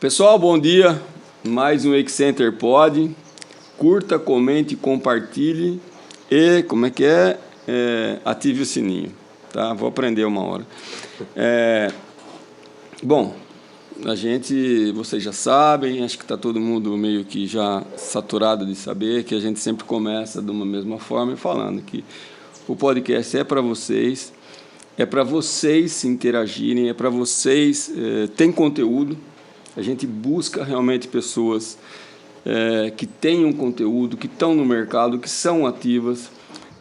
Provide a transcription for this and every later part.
Pessoal, bom dia. Mais um Excenter Pod. Curta, comente, compartilhe e, ative o sininho. Tá? Vou aprender uma hora. Bom, vocês já sabem, acho que está todo mundo meio que já saturado de saber que a gente sempre começa de uma mesma forma falando que o podcast é para vocês se interagirem, é para vocês, tem conteúdo. A gente busca realmente pessoas que tenham conteúdo, que estão no mercado, que são ativas,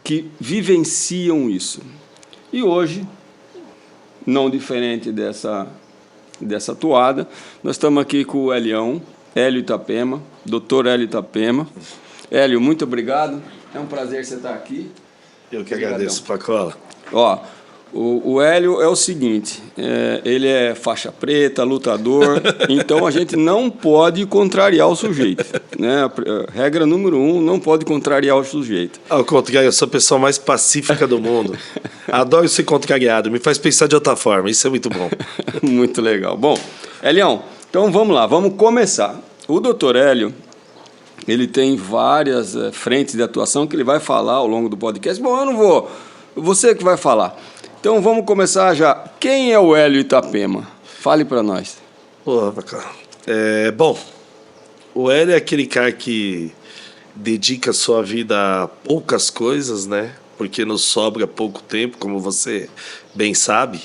que vivenciam isso. E hoje, não diferente dessa toada, nós estamos aqui com o Hélio Itapema, Dr. Hélio Itapema. Hélio, muito obrigado. É um prazer você estar aqui. Eu que agradeço, Pacola. O Hélio é o seguinte, ele é faixa preta, lutador, então a gente não pode contrariar o sujeito. Né? Regra número 1, não pode contrariar o sujeito. Ao contrário, eu sou a pessoa mais pacífica do mundo. Adoro ser contrariado, me faz pensar de outra forma, isso é muito bom. Muito legal. Bom, Hélião, então vamos lá, vamos começar. O Dr. Hélio, ele tem várias frentes de atuação que ele vai falar ao longo do podcast. Bom, eu não vou, você que vai falar. Então vamos começar já. Quem é o Hélio Itapema? Fale para nós. Bom, o Hélio é aquele cara que dedica sua vida a poucas coisas, né? Porque nos sobra pouco tempo, como você bem sabe.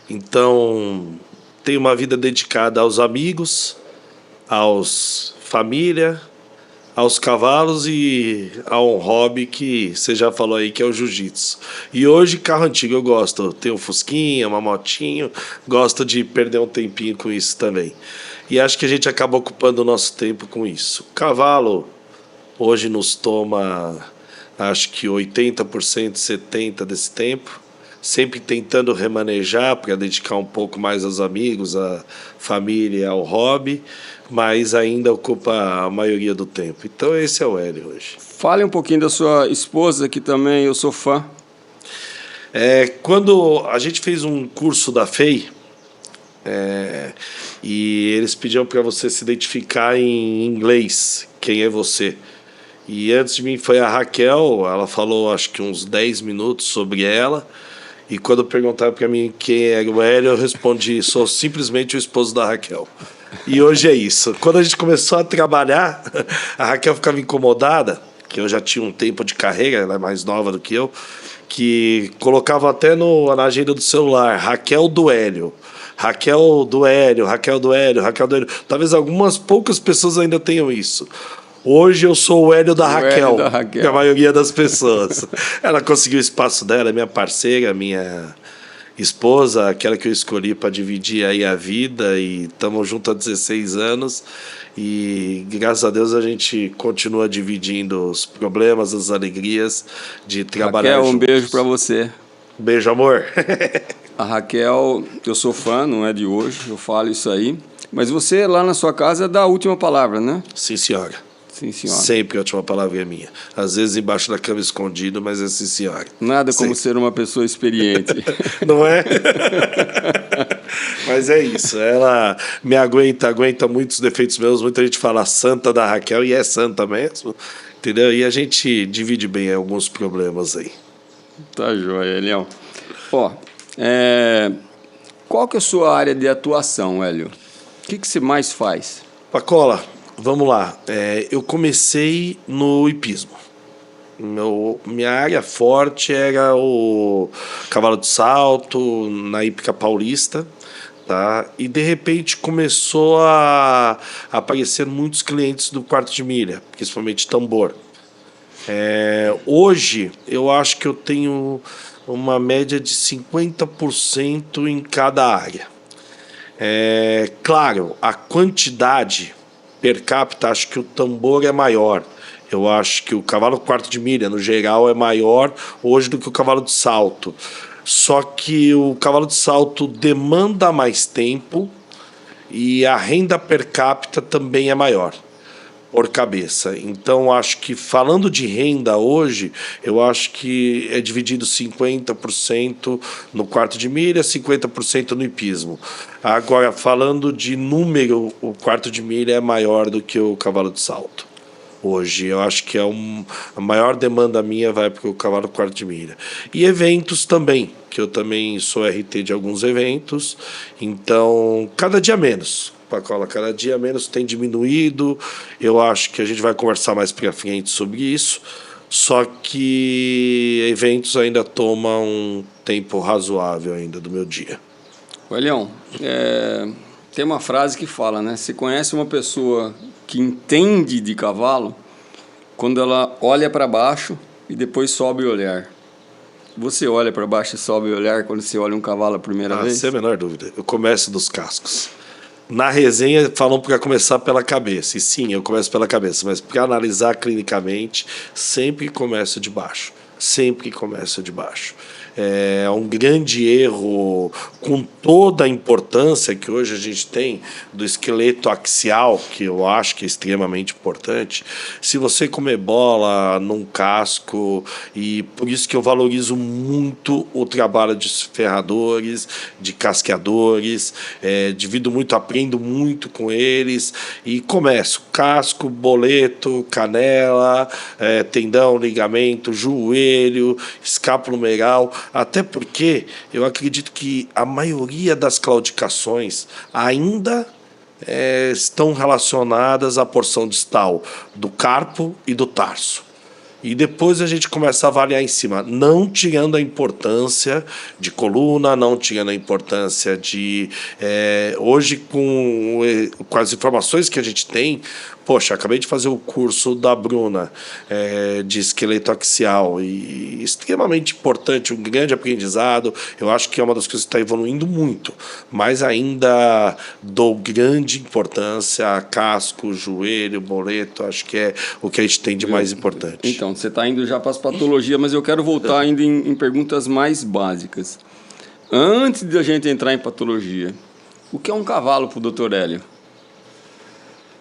Então, tem uma vida dedicada aos amigos, aos família, aos cavalos e a um hobby que você já falou aí, que é o jiu-jitsu. E hoje, carro antigo eu gosto. Tenho um fusquinha, uma motinho, gosto de perder um tempinho com isso também. E acho que a gente acaba ocupando o nosso tempo com isso. O cavalo hoje nos toma, acho que 80%, 70% desse tempo. Sempre tentando remanejar para dedicar um pouco mais aos amigos, à família, ao hobby, mas ainda ocupa a maioria do tempo. Então esse é o Hélio hoje. Fale um pouquinho da sua esposa, que também eu sou fã. Quando a gente fez um curso da FEI, e eles pediam para você se identificar em inglês, quem é você. E antes de mim foi a Raquel, ela falou acho que uns 10 minutos sobre ela. E quando perguntaram para mim quem era o Hélio, eu respondi, sou simplesmente o esposo da Raquel. E hoje é isso. Quando a gente começou a trabalhar, a Raquel ficava incomodada, que eu já tinha um tempo de carreira, ela é mais nova do que eu, que colocava até na agenda do celular, Raquel do Hélio. Raquel do Hélio, Raquel do Hélio, Raquel do Hélio. Talvez algumas poucas pessoas ainda tenham isso. Hoje eu sou o Hélio da Raquel, que a maioria das pessoas. Ela conseguiu o espaço dela, minha parceira, minha esposa, aquela que eu escolhi para dividir aí a vida, e estamos juntos há 16 anos e graças a Deus a gente continua dividindo os problemas, as alegrias de trabalhar Raquel, juntos. Um beijo para você. Beijo, amor. A Raquel, eu sou fã, não é de hoje, eu falo isso aí, mas você lá na sua casa dá a última palavra, né? Sim, senhora. Sim, senhora. Sempre a última palavra é minha. Às vezes embaixo da cama escondido, mas é sim, senhora. Nada como ser uma pessoa experiente. Não é? Mas é isso. Ela me aguenta muitos defeitos meus. Muita gente fala santa da Raquel e é santa mesmo. Entendeu? E a gente divide bem alguns problemas aí. Tá joia, Elião. Qual que é a sua área de atuação, Hélio? O que você mais faz? Pacola, vamos lá. Eu comecei no hipismo. Minha área forte era o cavalo de salto, na hípica paulista. Tá? E de repente começou a aparecer muitos clientes do quarto de milha, principalmente tambor. Hoje eu acho que eu tenho uma média de 50% em cada área. Claro, a quantidade per capita, acho que o tambor é maior. Eu acho que o cavalo quarto de milha, no geral, é maior hoje do que o cavalo de salto. Só que o cavalo de salto demanda mais tempo e a renda per capita também é maior. por cabeça. Então, acho que falando de renda hoje, eu acho que é dividido 50% no quarto de milha, 50% no hipismo. Agora, falando de número, o quarto de milha é maior do que o cavalo de salto. Hoje, eu acho que a maior demanda minha vai para o cavalo quarto de milha. E eventos também, que eu também sou RT de alguns eventos, então, cada dia menos. Pacola, cada dia menos tem diminuído. Eu acho que a gente vai conversar mais para frente sobre isso. Só que eventos ainda tomam um tempo razoável ainda do meu dia. Elião, tem uma frase que fala, né? Você conhece uma pessoa que entende de cavalo quando ela olha para baixo e depois sobe o olhar. Você olha para baixo e sobe o olhar quando você olha um cavalo a primeira vez? Sem a menor dúvida. Eu começo dos cascos. Na resenha falam para começar pela cabeça. E sim, eu começo pela cabeça, mas para analisar clinicamente, sempre começo de baixo. Sempre começo de baixo. É um grande erro, com toda a importância que hoje a gente tem do esqueleto axial, que eu acho que é extremamente importante. Se você comer bola num casco, e por isso que eu valorizo muito o trabalho de ferradores, de casqueadores, divido muito, aprendo muito com eles e começo casco, boleto, canela, tendão, ligamento, joelho, escapulomeral. Até porque eu acredito que a maioria das claudicações ainda estão relacionadas à porção distal do carpo e do tarso. E depois a gente começa a avaliar em cima, não tirando a importância de coluna, não tirando a importância de... hoje, com as informações que a gente tem, poxa, acabei de fazer o curso da Bruna, de esqueleto axial, e extremamente importante, um grande aprendizado. Eu acho que é uma das coisas que está evoluindo muito, mas ainda dou grande importância a casco, joelho, boleto, acho que é o que a gente tem de mais importante. Então, você está indo já para as patologias, mas eu quero voltar ainda em perguntas mais básicas. Antes de a gente entrar em patologia, o que é um cavalo para o Dr. Hélio?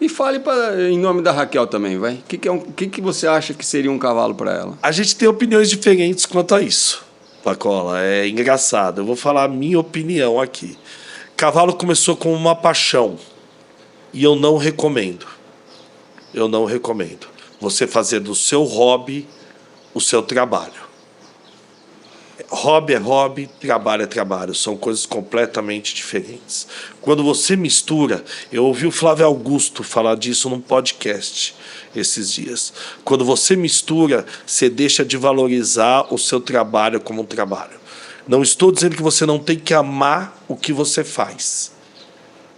E fale em nome da Raquel também, vai. O que você acha que seria um cavalo para ela? A gente tem opiniões diferentes quanto a isso, Pacola. É engraçado. Eu vou falar a minha opinião aqui. Cavalo começou com uma paixão. E eu não recomendo. Eu não recomendo você fazer do seu hobby o seu trabalho. Hobby é hobby, trabalho é trabalho. São coisas completamente diferentes. Quando você mistura... Eu ouvi o Flávio Augusto falar disso num podcast esses dias. Quando você mistura, você deixa de valorizar o seu trabalho como um trabalho. Não estou dizendo que você não tem que amar o que você faz.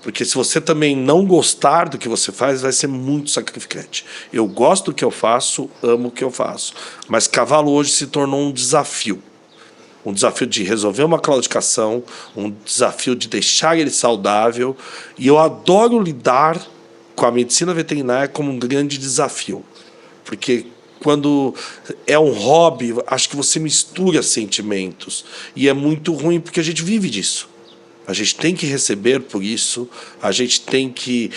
Porque se você também não gostar do que você faz, vai ser muito sacrificante. Eu gosto do que eu faço, amo o que eu faço. Mas cavalo hoje se tornou um desafio. Um desafio de resolver uma claudicação, um desafio de deixar ele saudável. E eu adoro lidar com a medicina veterinária como um grande desafio. Porque quando é um hobby, acho que você mistura sentimentos. E é muito ruim porque a gente vive disso. A gente tem que receber por isso, a gente tem que...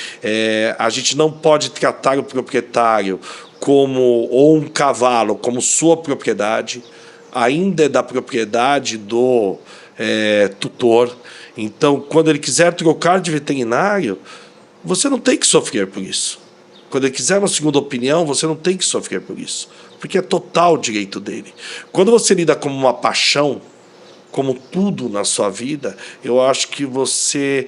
a gente não pode tratar o proprietário ou um cavalo como sua propriedade, ainda é da propriedade do tutor. Então, quando ele quiser trocar de veterinário, você não tem que sofrer por isso. Quando ele quiser uma segunda opinião, você não tem que sofrer por isso, porque é total direito dele. Quando você lida como uma paixão, como tudo na sua vida, eu acho que você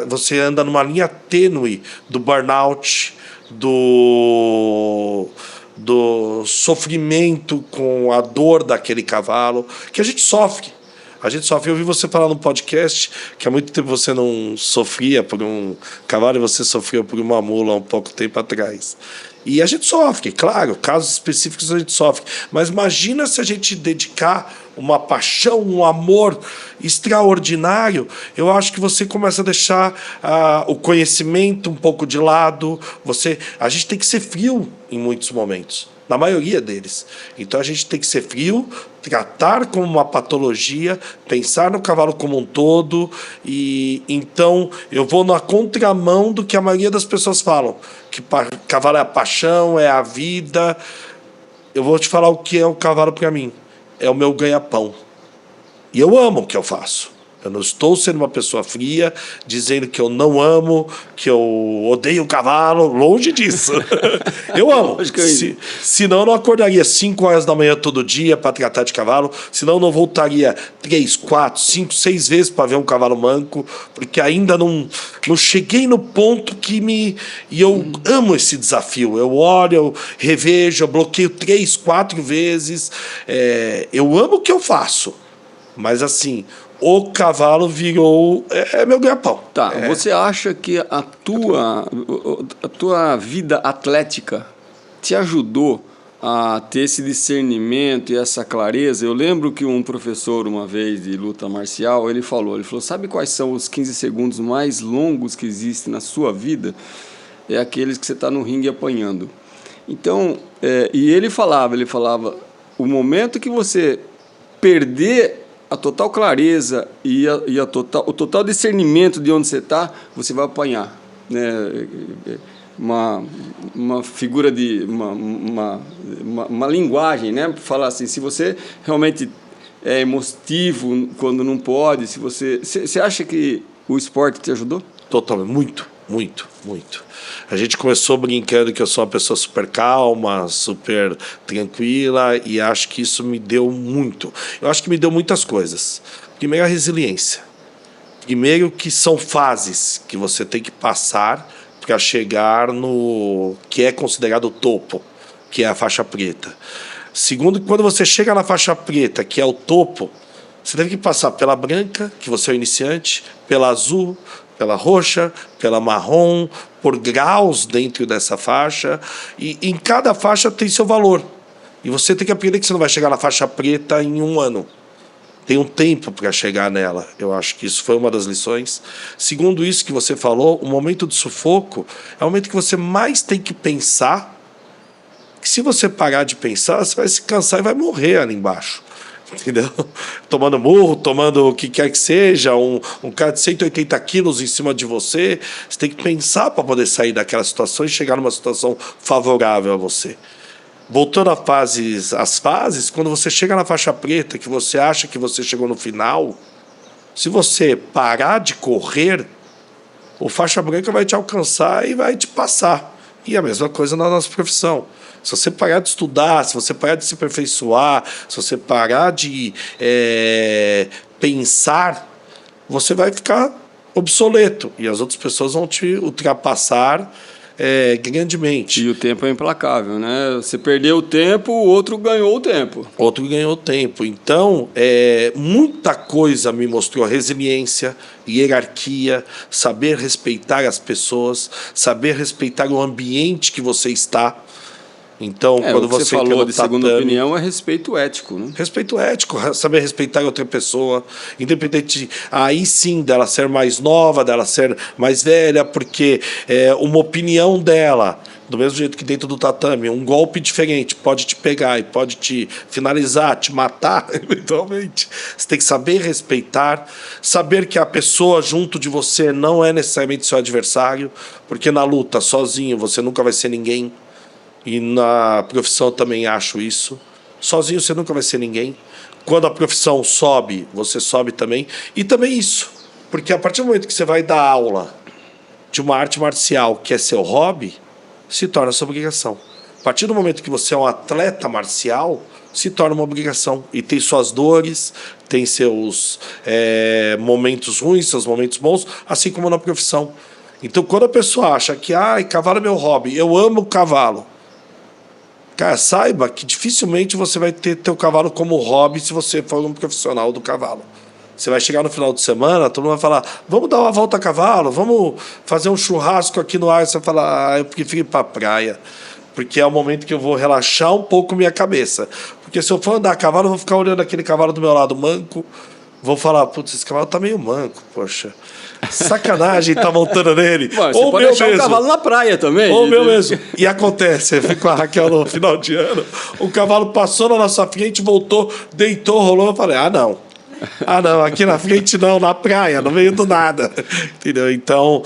você anda numa linha tênue do burnout, do sofrimento com a dor daquele cavalo, que a gente sofre. A gente sofre. Eu ouvi você falar no podcast que há muito tempo você não sofria por um cavalo e você sofreu por uma mula há um pouco tempo atrás. E a gente sofre, claro, casos específicos a gente sofre. Mas imagina se a gente dedicar uma paixão, um amor extraordinário. Eu acho que você começa a deixar o conhecimento um pouco de lado. A gente tem que ser frio em muitos momentos. na maioria deles. Então a gente tem que ser frio, tratar como uma patologia, pensar no cavalo como um todo, e então eu vou na contramão do que a maioria das pessoas falam, que cavalo é a paixão, é a vida. Eu vou te falar o que é o cavalo para mim. É o meu ganha-pão. E eu amo o que eu faço. Eu não estou sendo uma pessoa fria, dizendo que eu não amo, que eu odeio o cavalo, longe disso. Eu amo. Senão eu não acordaria 5 horas da manhã todo dia para tratar de cavalo, senão eu não voltaria 3, 4, 5, 6 vezes para ver um cavalo manco, porque ainda não cheguei no ponto que me... E eu amo esse desafio. Eu olho, eu revejo, eu bloqueio 3, 4 vezes. Eu amo o que eu faço. Mas assim... O cavalo virou meu ganha-pão. Tá, você acha que a tua vida atlética te ajudou a ter esse discernimento e essa clareza? Eu lembro que um professor, uma vez, de luta marcial, ele falou, sabe quais são os 15 segundos mais longos que existem na sua vida? É aqueles que você está no ringue apanhando. Então, e ele falava, o momento que você perder a total clareza e o total discernimento de onde você está, você vai apanhar, né? Uma figura de uma linguagem, né? Falar assim, se você realmente é emotivo quando não pode, se você acha que o esporte te ajudou? Totalmente, muito. A gente começou brincando que eu sou uma pessoa super calma, super tranquila, e acho que isso me deu muito. Eu acho que me deu muitas coisas. Primeiro, a resiliência. Primeiro, que são fases que você tem que passar para chegar no que é considerado o topo, que é a faixa preta. Segundo, quando você chega na faixa preta, que é o topo, você teve que passar pela branca, que você é o iniciante, pela azul, pela roxa, pela marrom, por graus dentro dessa faixa, e em cada faixa tem seu valor. E você tem que aprender que você não vai chegar na faixa preta em 1 ano. Tem um tempo para chegar nela. Eu acho que isso foi uma das lições. Segundo isso que você falou, o momento de sufoco é o momento que você mais tem que pensar, que se você parar de pensar, você vai se cansar e vai morrer ali embaixo. Entendeu? Tomando murro, tomando o que quer que seja, um cara de 180 quilos em cima de você. Você tem que pensar para poder sair daquela situação e chegar numa situação favorável a você. Voltando às fases, quando você chega na faixa preta, que você acha que você chegou no final, se você parar de correr, o faixa branca vai te alcançar e vai te passar. E a mesma coisa na nossa profissão. Se você parar de estudar, se você parar de se aperfeiçoar, se você parar de pensar, você vai ficar obsoleto. E as outras pessoas vão te ultrapassar grandemente. E o tempo é implacável, né? Você perdeu o tempo, o outro ganhou o tempo. Outro ganhou o tempo. Então, muita coisa me mostrou resiliência, hierarquia, saber respeitar as pessoas, saber respeitar o ambiente que você está. Então, quando você falou de segunda opinião, é respeito ético, né? Respeito ético, saber respeitar outra pessoa, independente, aí sim, dela ser mais nova, dela ser mais velha, porque uma opinião dela, do mesmo jeito que dentro do tatame, um golpe diferente pode te pegar e pode te finalizar, te matar, eventualmente. Você tem que saber respeitar, saber que a pessoa junto de você não é necessariamente seu adversário, porque na luta, sozinho, você nunca vai ser ninguém. E na profissão também acho isso. Sozinho você nunca vai ser ninguém. Quando a profissão sobe, você sobe também. E também isso. Porque a partir do momento que você vai dar aula de uma arte marcial que é seu hobby, se torna sua obrigação. A partir do momento que você é um atleta marcial, se torna uma obrigação. E tem suas dores, tem seus momentos ruins, seus momentos bons, assim como na profissão. Então, quando a pessoa acha que cavalo é meu hobby, eu amo cavalo, cara, saiba que dificilmente você vai ter teu cavalo como hobby se você for um profissional do cavalo. Você vai chegar no final de semana, todo mundo vai falar, vamos dar uma volta a cavalo, vamos fazer um churrasco aqui no ar. E você vai falar, eu prefiro ir para a praia, porque é o momento que eu vou relaxar um pouco minha cabeça. Porque se eu for andar a cavalo, eu vou ficar olhando aquele cavalo do meu lado manco, vou falar, putz, esse cavalo tá meio manco, poxa. Sacanagem, tá montando nele. Bom, você pode deixar um cavalo na praia também. Ou meu mesmo. E acontece, eu fui com a Raquel no final de ano, o cavalo passou na nossa frente, voltou, deitou, rolou, eu falei, não, aqui na frente não, na praia, no meio do nada. Entendeu? Então,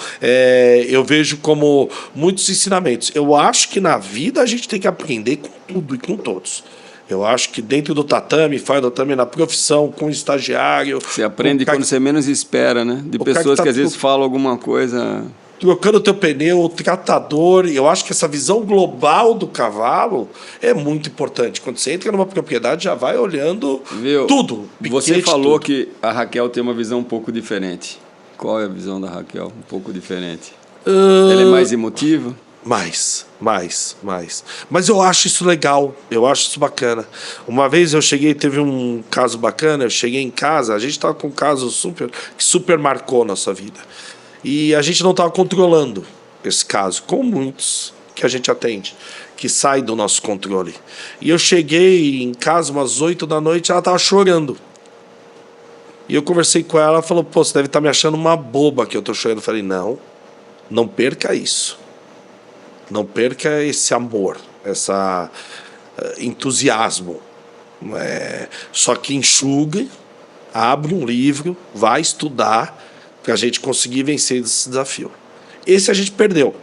eu vejo como muitos ensinamentos. Eu acho que na vida a gente tem que aprender com tudo e com todos. Eu acho que dentro do tatame, fora do tatame, na profissão, com o estagiário... Você aprende quando você menos espera, né? De pessoas que às vezes falam alguma coisa... Trocando o teu pneu, o tratador. Eu acho que essa visão global do cavalo é muito importante. Quando você entra numa propriedade, já vai olhando tudo. Você falou que a Raquel tem uma visão um pouco diferente. Qual é a visão da Raquel? Um pouco diferente. Ela é mais emotiva? Mais. Mas eu acho isso legal, eu acho isso bacana. Uma vez teve um caso bacana, eu cheguei em casa, a gente estava com um caso que super marcou a nossa vida. E a gente não estava controlando esse caso, como muitos que a gente atende, que sai do nosso controle. E eu cheguei em casa umas 8 da noite, ela estava chorando. E eu conversei com ela, ela falou, você deve estar me achando uma boba que eu estou chorando. Eu falei, não perca isso. Não perca esse amor, esse entusiasmo. Só que enxugue, abre um livro, vai estudar para a gente conseguir vencer esse desafio. Esse a gente perdeu.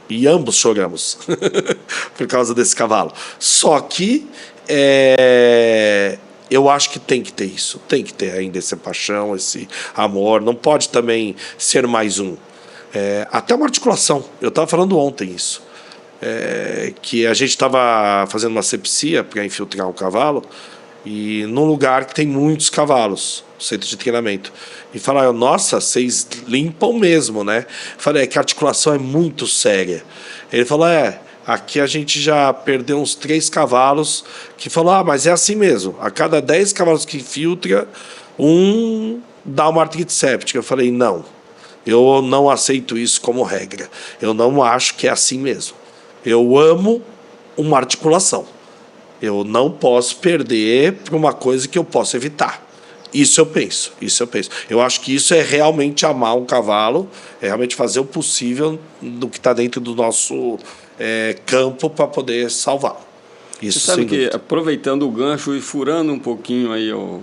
E ambos choramos por causa desse cavalo. Só que eu acho que tem que ter isso. Tem que ter ainda essa paixão, esse amor. Não pode também ser mais um. Até uma articulação. Eu estava falando ontem isso. Que a gente estava fazendo uma sepsia para infiltrar um cavalo e num lugar que tem muitos cavalos, centro de treinamento. E falaram, nossa, vocês limpam mesmo, né? Falei, que a articulação é muito séria. Ele falou, aqui a gente já perdeu uns 3 cavalos que falou, mas é assim mesmo. A cada 10 cavalos que infiltra, um dá uma artrite séptica. Eu falei, não. Eu não aceito isso como regra. Eu não acho que é assim mesmo. Eu amo uma articulação. Eu não posso perder por uma coisa que eu posso evitar. Isso eu penso. Eu acho que isso é realmente amar um cavalo, é realmente fazer o possível do que está dentro do nosso campo para poder salvá-lo. Isso, você sabe que, aproveitando o gancho e furando um pouquinho aí o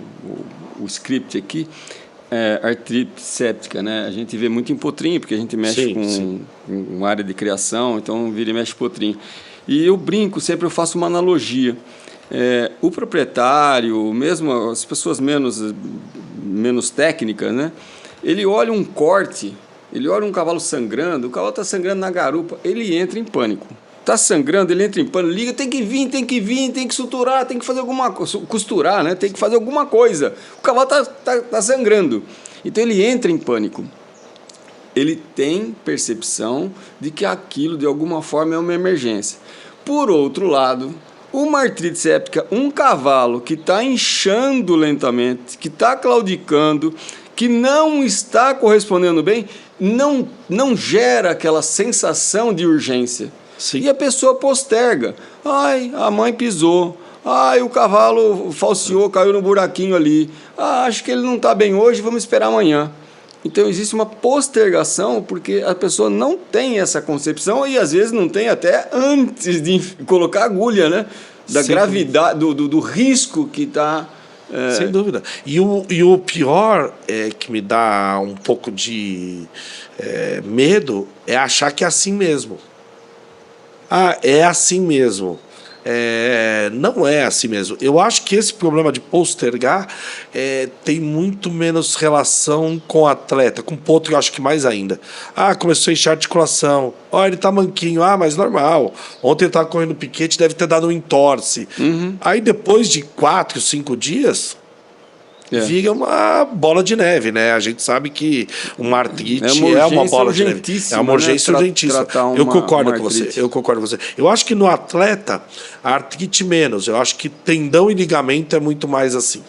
script aqui, artrite séptica, né? A gente vê muito em potrinho, porque a gente mexe com área de criação, então vira e mexe potrinho. E eu brinco, sempre eu faço uma analogia. O proprietário, mesmo as pessoas menos técnicas, né? Ele olha um corte, ele olha um cavalo sangrando, o cavalo está sangrando na garupa, ele entra em pânico. Está sangrando, ele entra em pânico, liga, tem que vir, tem que suturar, tem que fazer alguma coisa, costurar, né? Tem que fazer alguma coisa. O cavalo tá sangrando. Então ele entra em pânico. Ele tem percepção de que aquilo, de alguma forma, é uma emergência. Por outro lado, uma artrite séptica, um cavalo que está inchando lentamente, que está claudicando, que não está correspondendo bem, não gera aquela sensação de urgência. Sim. E a pessoa posterga. A mãe pisou. O cavalo falseou, caiu no buraquinho ali. Acho que ele não está bem hoje, vamos esperar amanhã. Então existe uma postergação porque a pessoa não tem essa concepção e às vezes não tem até antes de colocar agulha, né? Da gravidade, do risco que está... Sem dúvida. E o pior que me dá um pouco de medo é achar que é assim mesmo. É assim mesmo. Não é assim mesmo. Eu acho que esse problema de postergar tem muito menos relação com o atleta, com o potro eu acho que mais ainda. Começou a encher a articulação. Ele tá manquinho. Mas normal. Ontem ele estava correndo piquete, deve ter dado um entorse. Uhum. Aí depois de 4, 5 dias... vira uma bola de neve, né? A gente sabe que uma artrite é uma bola de neve. É uma urgência urgentíssima. Eu concordo com você. Eu acho que no atleta, a artrite menos. Eu acho que tendão e ligamento é muito mais assim.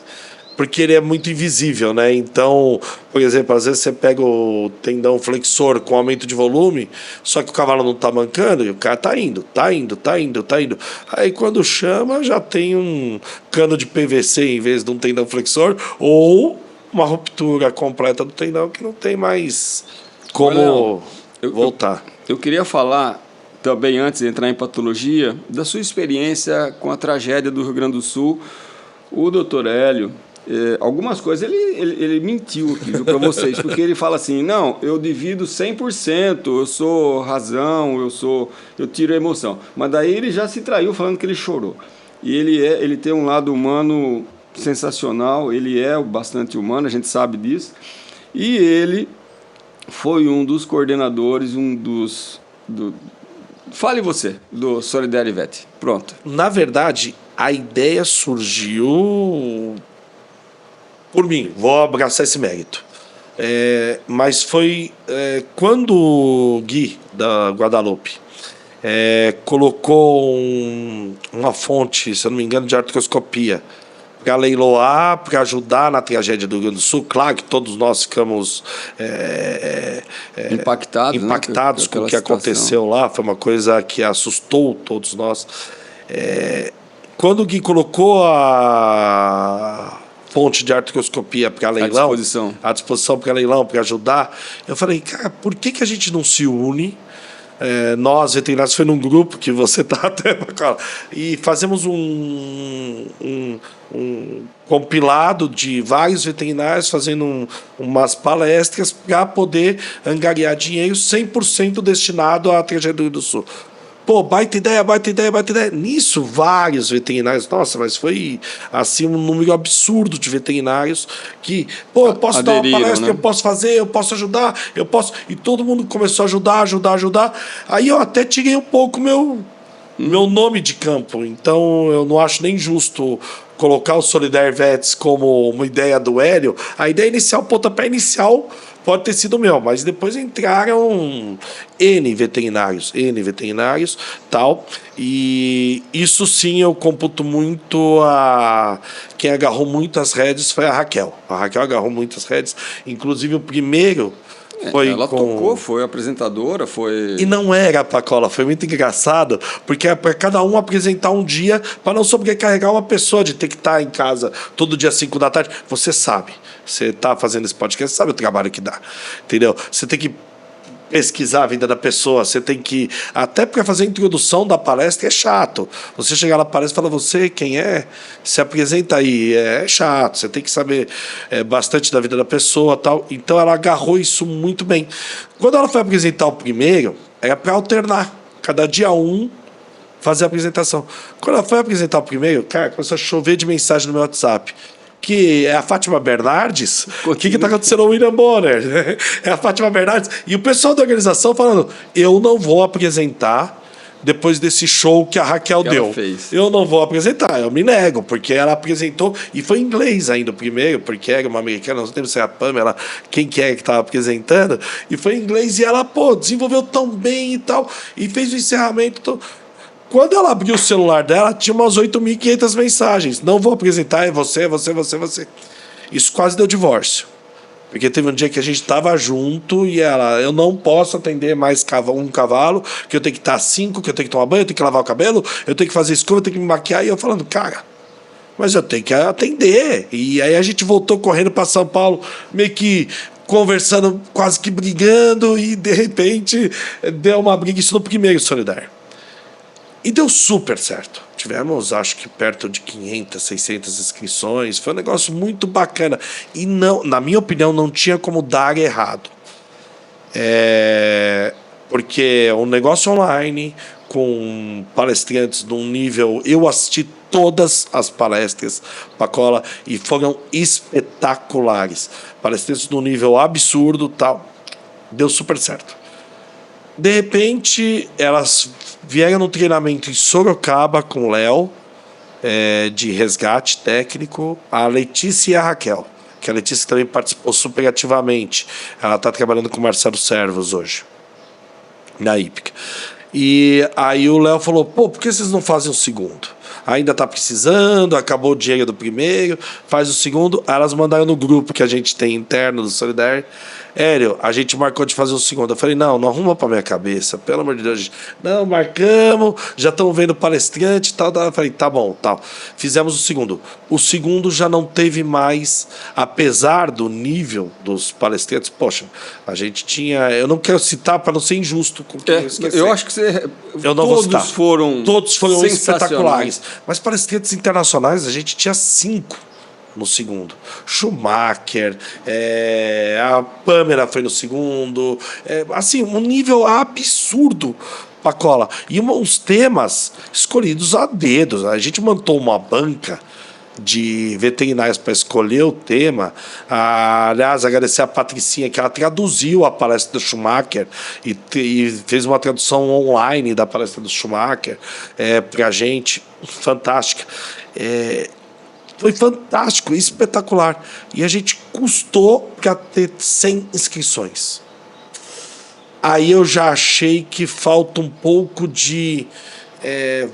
Porque ele é muito invisível, né? Então, por exemplo, às vezes você pega o tendão flexor com aumento de volume, só que o cavalo não está mancando e o cara tá indo. Aí quando chama, já tem um cano de PVC em vez de um tendão flexor, ou uma ruptura completa do tendão que não tem mais como voltar. Eu queria falar também, antes de entrar em patologia, da sua experiência com a tragédia do Rio Grande do Sul. O doutor Hélio, algumas coisas ele mentiu aqui para vocês, porque ele fala assim, não, eu divido 100%, eu sou razão, eu tiro a emoção. Mas daí ele já se traiu falando que ele chorou. E ele tem um lado humano sensacional, ele é bastante humano, a gente sabe disso. E ele foi um dos coordenadores, fale você, do Solidarivet. Pronto. Na verdade, a ideia surgiu por mim, vou abraçar esse mérito. Mas foi quando o Gui, da Guadalupe, colocou uma fonte, se eu não me engano, de artroscopia para leiloar, para ajudar na tragédia do Rio Grande do Sul. Claro que todos nós ficamos impactados com o que aconteceu lá. Foi uma coisa que assustou todos nós. Quando o Gui colocou a fonte de artroscopia para leilão, à disposição para leilão, para ajudar, eu falei, cara, por que a gente não se une? Nós, veterinários, foi num grupo que você está até... E fazemos um compilado de vários veterinários fazendo umas palestras para poder angariar dinheiro 100% destinado à tragédia do Rio do Sul. Pô, baita ideia. Nisso, vários veterinários... Nossa, mas foi assim um número absurdo de veterinários que... Pô, eu posso dar uma palestra, né? Eu posso fazer, eu posso ajudar, eu posso... E todo mundo começou a ajudar. Aí eu até tirei um pouco meu nome de campo. Então, eu não acho nem justo colocar o Solidarivet como uma ideia do Hélio. A ideia inicial, o pontapé inicial... Pode ter sido meu, mas depois entraram N veterinários, tal, e isso sim eu computo muito quem agarrou muitas rédeas foi a Raquel. A Raquel agarrou muitas rédeas, inclusive o primeiro ela tocou, foi apresentadora, foi... E não era, Pacola, foi muito engraçado, porque é para cada um apresentar um dia para não sobrecarregar uma pessoa de ter que estar em casa todo dia 5 da tarde. Você sabe, você está fazendo esse podcast, sabe o trabalho que dá, entendeu? Você tem que pesquisar a vida da pessoa, você tem que... Até para fazer a introdução da palestra é chato. Você chegar na palestra e fala, você quem é? Se apresenta aí. É chato, você tem que saber bastante da vida da pessoa, tal. Então ela agarrou isso muito bem. Quando ela foi apresentar o primeiro, era para alternar. Cada dia fazer a apresentação. Quando ela foi apresentar o primeiro, cara, começou a chover de mensagem no meu WhatsApp. Que é a Fátima Bernardes. O que está acontecendo no William Bonner? É a Fátima Bernardes. E o pessoal da organização falando, eu não vou apresentar depois desse show que a Raquel deu. Eu não vou apresentar, eu me nego, porque ela apresentou, e foi em inglês ainda o primeiro, porque era uma americana, não sei se é a Pamela, quem que é que estava apresentando, e foi em inglês, e ela, desenvolveu tão bem e tal, e fez o encerramento. Quando ela abriu o celular dela, tinha umas 8.500 mensagens. Não vou apresentar, é você. Isso quase deu divórcio. Porque teve um dia que a gente estava junto e eu não posso atender mais um cavalo, que eu tenho que estar 5, que eu tenho que tomar banho, eu tenho que lavar o cabelo, eu tenho que fazer escova, eu tenho que me maquiar. E eu falando, cara, mas eu tenho que atender. E aí a gente voltou correndo para São Paulo, meio que conversando, quase que brigando, e de repente deu uma briga, isso no primeiro Solidário. E deu super certo. Tivemos, acho que perto de 500, 600 inscrições. Foi um negócio muito bacana. E, não, na minha opinião, não tinha como dar errado. Porque um negócio online, com palestrantes de um nível... Eu assisti todas as palestras, Pacola, e foram espetaculares. Palestrantes de um nível absurdo, tal. Deu super certo. De repente, elas vieram no treinamento em Sorocaba com o Léo, de resgate técnico, a Letícia e a Raquel, que a Letícia também participou super ativamente. Ela está trabalhando com o Marcelo Servos hoje, na Hípica. E aí o Léo falou, por que vocês não fazem o segundo? Ainda está precisando, acabou o dinheiro do primeiro, faz o segundo. Aí elas mandaram no grupo que a gente tem interno do Solidário. Hélio, a gente marcou de fazer o segundo. Eu falei, não arruma pra minha cabeça, pelo amor de Deus. Não, marcamos, já estamos vendo palestrante e tal. Eu falei, tá bom, tal. Fizemos o segundo. O segundo já não teve mais, apesar do nível dos palestrantes, poxa, a gente tinha... Eu não quero citar para não ser injusto com quem eu esqueci. Eu acho que eu não vou citar. Todos foram espetaculares. Mas palestrantes internacionais, a gente tinha 5 no segundo. Schumacher, a Pamela foi no segundo. Assim, um nível absurdo, Pacola. E uns temas escolhidos a dedos. A gente montou uma banca de veterinários para escolher o tema. Aliás, agradecer a Patricinha, que ela traduziu a palestra do Schumacher e fez uma tradução online da palestra do Schumacher para a gente. Fantástica. Foi fantástico, espetacular. E a gente custou para ter 100 inscrições. Aí eu já achei que falta um pouco de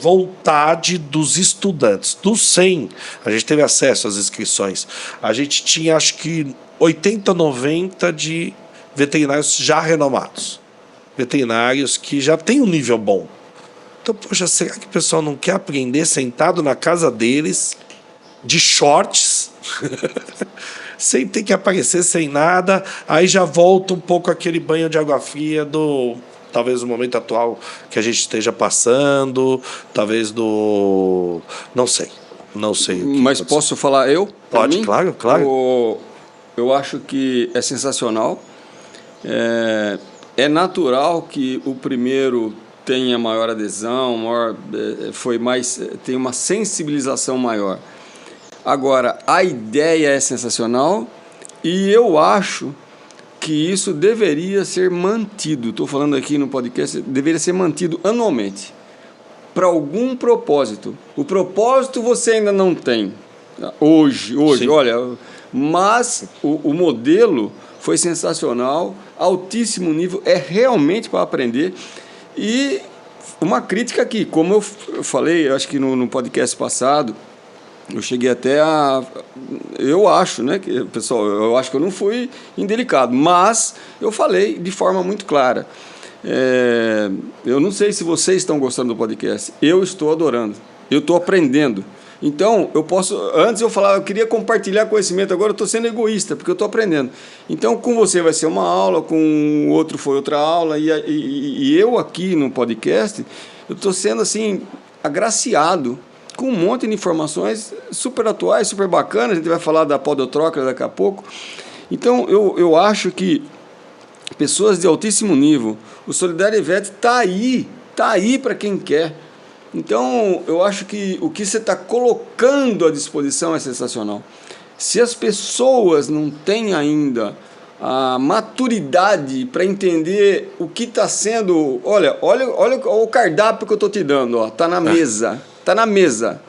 vontade dos estudantes. Dos 100, a gente teve acesso às inscrições. A gente tinha, acho que, 80, 90 de veterinários já renomados. Veterinários que já têm um nível bom. Então, poxa, será que o pessoal não quer aprender sentado na casa deles, de shorts, sem ter que aparecer, sem nada? Aí já volta um pouco aquele banho de água fria do, talvez, o momento atual que a gente esteja passando, talvez do... Não sei. Mas posso falar eu? Pode, claro. Eu acho que é sensacional. É natural que o primeiro tenha maior adesão, tem uma sensibilização maior. Agora, a ideia é sensacional e eu acho que isso deveria ser mantido. Estou falando aqui no podcast, deveria ser mantido anualmente, para algum propósito. O propósito você ainda não tem hoje, olha, mas o modelo foi sensacional, altíssimo nível, é realmente para aprender. E uma crítica aqui, como eu falei, acho que no podcast passado, eu cheguei até eu acho, né, que, pessoal, eu acho que eu não fui indelicado, mas eu falei de forma muito clara. Eu não sei se vocês estão gostando do podcast, eu estou adorando, eu estou aprendendo. Então, antes eu falava, eu queria compartilhar conhecimento, agora eu estou sendo egoísta, porque eu estou aprendendo. Então, com você vai ser uma aula, com o outro foi outra aula, e eu aqui no podcast, eu estou sendo assim, agraciado com um monte de informações super atuais, super bacanas. A gente vai falar da podotróclea daqui a pouco. Então, eu acho que pessoas de altíssimo nível, o Solidário Vet está aí para quem quer. Então, eu acho que o que você está colocando à disposição é sensacional. Se as pessoas não têm ainda a maturidade para entender o que está sendo... Olha o cardápio que eu estou te dando, está na mesa. Está na mesa.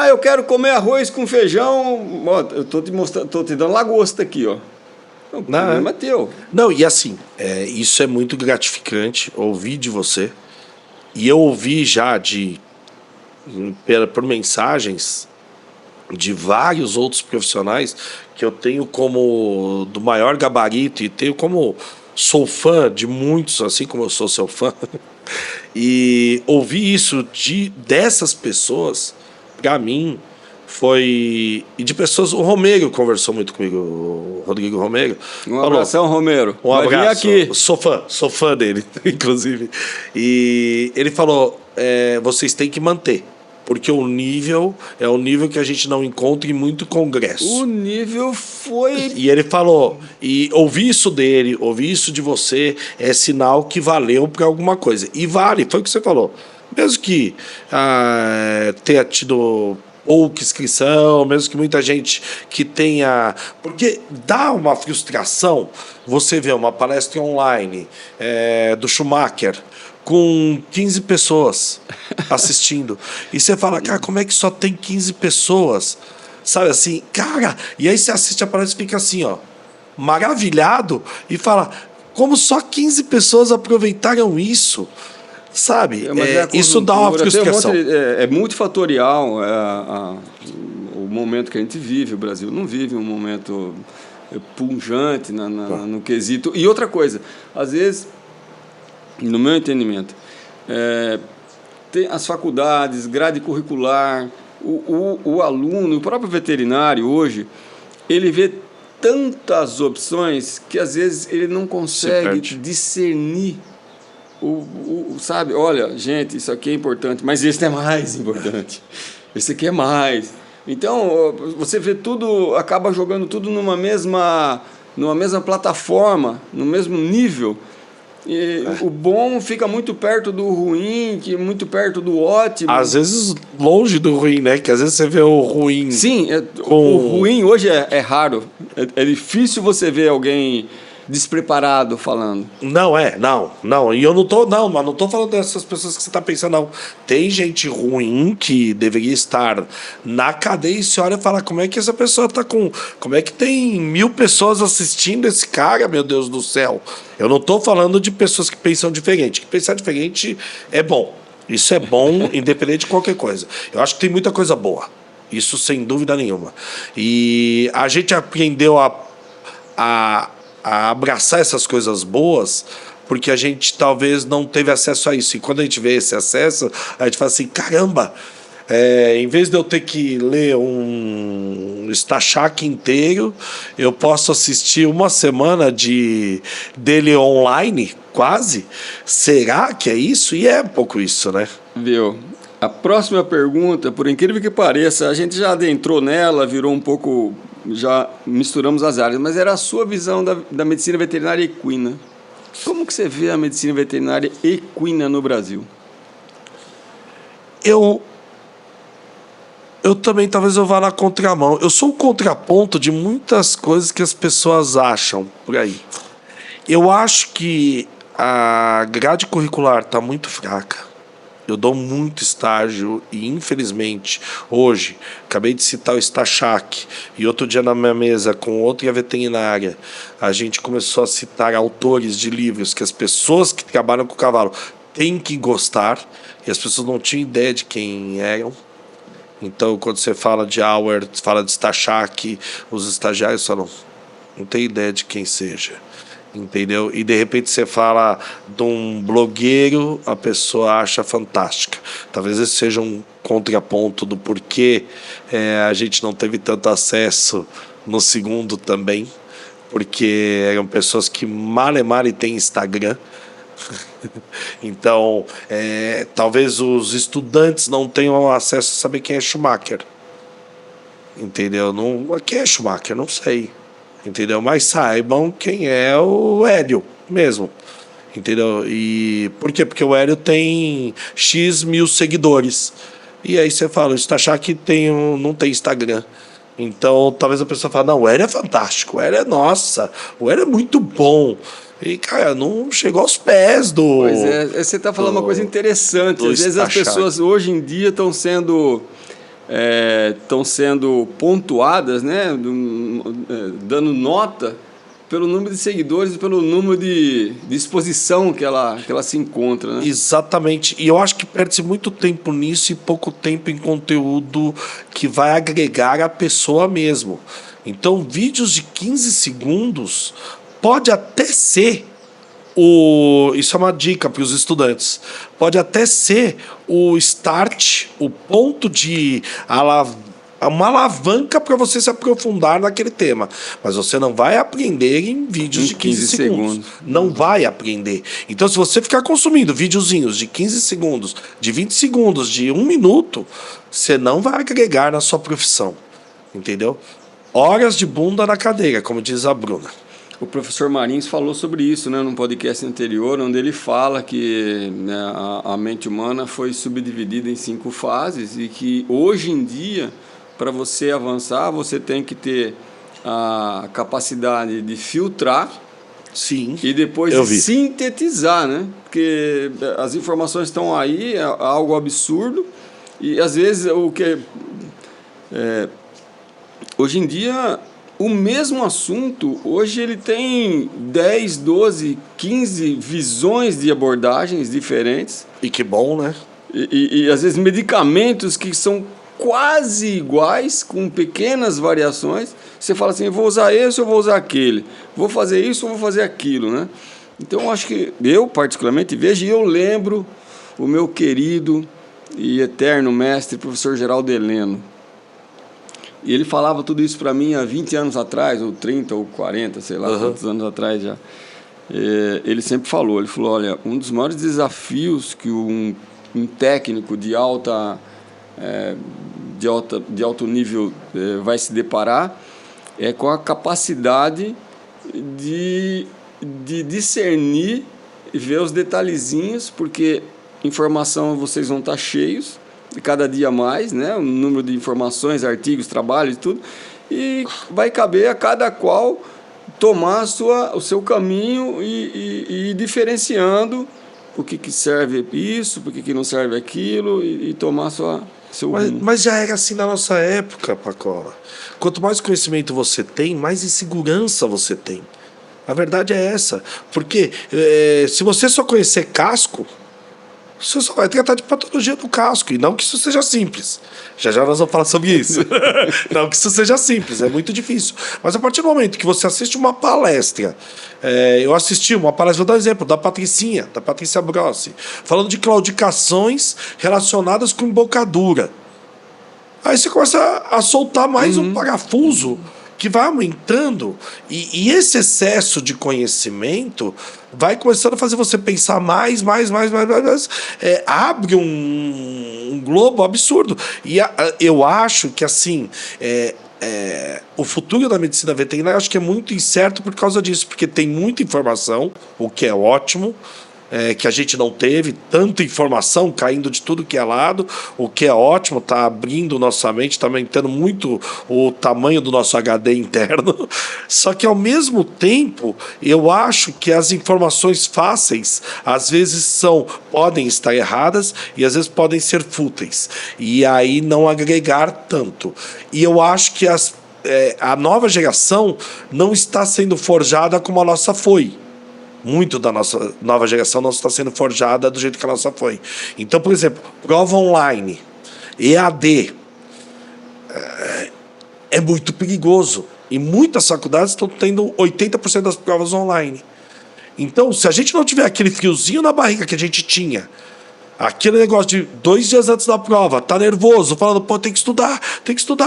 Eu quero comer arroz com feijão. Eu estou te dando lagosta aqui, ó. O problema é teu. Não, e assim, isso é muito gratificante ouvir de você. E eu ouvi já por mensagens de vários outros profissionais que eu tenho como do maior gabarito e tenho como sou fã de muitos, assim como eu sou seu fã. E ouvir isso dessas pessoas, para mim, foi... E de pessoas... O Romero conversou muito comigo, o Rodrigo Romero. Um abração, Romero. Um abraço. Aqui. Sou fã dele, inclusive. E ele falou, vocês têm que manter, porque o nível é um nível que a gente não encontra em muito congresso. O nível foi... E ele falou, e ouvir isso dele, ouvir isso de você, é sinal que valeu para alguma coisa. E vale, foi o que você falou. Mesmo que tenha tido pouca inscrição, mesmo que muita gente que tenha... Porque dá uma frustração você ver uma palestra online do Schumacher com 15 pessoas assistindo. E você fala, cara, como é que só tem 15 pessoas? Sabe assim, cara... E aí você assiste a palestra e fica assim, ó, maravilhado, e fala, como só 15 pessoas aproveitaram isso? Sabe? Isso dá uma frustração. É multifatorial o momento que a gente vive. O Brasil não vive um momento pungente no quesito. E outra coisa, às vezes, no meu entendimento, tem as faculdades, grade curricular, o aluno, o próprio veterinário hoje, ele vê tantas opções que às vezes ele não consegue discernir sabe, olha, gente, isso aqui é importante, mas esse é mais importante, esse aqui é mais. Então, você vê tudo, acaba jogando tudo numa mesma plataforma, no mesmo nível. E o bom fica muito perto do ruim, que muito perto do ótimo. Às vezes longe do ruim, né? Que às vezes você vê o ruim. Sim, o ruim hoje é raro. É difícil você ver alguém despreparado falando. Não. E eu não tô falando dessas pessoas que você tá pensando, não. Tem gente ruim que deveria estar na cadeia e você olha e fala, como é que essa pessoa tá com... Como é que tem 1000 pessoas assistindo esse cara, meu Deus do céu? Eu não tô falando de pessoas que pensam diferente. Que pensar diferente é bom. Isso é bom, independente de qualquer coisa. Eu acho que tem muita coisa boa. Isso sem dúvida nenhuma. E a gente aprendeu a abraçar essas coisas boas, porque a gente talvez não teve acesso a isso. E quando a gente vê esse acesso, a gente fala assim, caramba, em vez de eu ter que ler um Stachak inteiro, eu posso assistir uma semana dele online, quase. Será que é isso? E é um pouco isso, né? Viu? A próxima pergunta, por incrível que pareça, a gente já adentrou nela, virou um pouco... Já misturamos as áreas, mas era a sua visão da medicina veterinária equina. Como que você vê a medicina veterinária equina no Brasil? Eu também, talvez eu vá na contramão. Eu sou o contraponto de muitas coisas que as pessoas acham por aí. Eu acho que a grade curricular está muito fraca. Eu dou muito estágio e, infelizmente, hoje, acabei de citar o Stachak, e outro dia na minha mesa, com outra veterinária, a gente começou a citar autores de livros que as pessoas que trabalham com o cavalo têm que gostar, e as pessoas não tinham ideia de quem eram. Então, quando você fala de Auer, fala de Stachak, os estagiários falam, não tem ideia de quem seja. Entendeu? E de repente você fala de um blogueiro, a pessoa acha fantástica. Talvez esse seja um contraponto do porquê a gente não teve tanto acesso no segundo também, porque eram pessoas que male têm Instagram. Então, talvez os estudantes não tenham acesso a saber quem é Schumacher. Entendeu? Quem é Schumacher? Não sei. Entendeu? Mas saibam quem é o Hélio mesmo. Entendeu? E por quê? Porque o Hélio tem X mil seguidores. E aí você fala, você achar que não tem Instagram. Então, talvez a pessoa fale, não, o Hélio é fantástico, o Hélio é nossa, o Hélio é muito bom. E, cara, não chegou aos pés do... Pois é, você está falando uma coisa interessante. Às vezes as pessoas hoje em dia estão sendo pontuadas, né, dando nota pelo número de seguidores e pelo número de exposição que ela se encontra, né? Exatamente. E eu acho que perde-se muito tempo nisso e pouco tempo em conteúdo que vai agregar a pessoa mesmo. Então, vídeos de 15 segundos pode até ser isso é uma dica para os estudantes. Pode até ser o start, o ponto de uma alavanca para você se aprofundar naquele tema. Mas você não vai aprender em vídeos de 15 segundos. Não vai aprender. Então, se você ficar consumindo videozinhos de 15 segundos, de 20 segundos, de 1 minuto, você não vai agregar na sua profissão. Entendeu? Horas de bunda na cadeira, como diz a Bruna. O professor Marins falou sobre isso, né, num podcast anterior, onde ele fala que, né, a mente humana foi subdividida em 5 fases e que hoje em dia, para você avançar, você tem que ter a capacidade de filtrar. Sim, e depois de sintetizar, né? Porque as informações estão aí, é algo absurdo, e às vezes hoje em dia o mesmo assunto, hoje ele tem 10, 12, 15 visões de abordagens diferentes. E que bom, né? E às vezes medicamentos que são quase iguais, com pequenas variações. Você fala assim, eu vou usar esse, eu vou usar aquele, vou fazer isso, eu vou fazer aquilo, né? Então, eu acho que eu, particularmente, vejo e eu lembro o meu querido e eterno mestre, professor Geraldo Heleno. E ele falava tudo isso para mim há 20 anos atrás, ou 30, ou 40, sei lá quantos anos atrás já. Ele sempre falou, olha, um dos maiores desafios que um técnico de alto nível vai se deparar é com a capacidade de discernir e ver os detalhezinhos, porque informação vocês vão estar cheios, e cada dia mais, né? O número de informações, artigos, trabalhos e tudo, e vai caber a cada qual tomar o seu caminho e ir diferenciando o que serve isso, por que não serve aquilo, e tomar seu rumo. Mas já era assim na nossa época, Pacola. Quanto mais conhecimento você tem, mais insegurança você tem. A verdade é essa. Porque se você só conhecer casco, você só vai tratar de patologia do casco. E não que isso seja simples. Já nós vamos falar sobre isso. Não que isso seja simples, é muito difícil. Mas a partir do momento que você assiste uma palestra, eu assisti uma palestra, vou dar um exemplo, da Patrícia Brossi, falando de claudicações relacionadas com embocadura. Aí você começa a soltar mais um parafuso que vai aumentando, e esse excesso de conhecimento vai começando a fazer você pensar mais, abre um globo absurdo. E eu acho que assim o futuro da medicina veterinária, acho que é muito incerto por causa disso, porque tem muita informação, o que é ótimo, que a gente não teve, tanta informação caindo de tudo que é lado, o que é ótimo, está abrindo nossa mente, está aumentando muito o tamanho do nosso HD interno. Só que, ao mesmo tempo, eu acho que as informações fáceis, às vezes podem estar erradas e às vezes podem ser fúteis, e aí não agregar tanto. E eu acho que a nova geração não está sendo forjada como a nossa foi. Muito da nossa nova geração não está sendo forjada do jeito que a nossa foi. Então, por exemplo, prova online, EAD, é muito perigoso. E muitas faculdades estão tendo 80% das provas online. Então, se a gente não tiver aquele friozinho na barriga que a gente tinha, aquele negócio de 2 dias antes da prova, tá nervoso, falando, tem que estudar,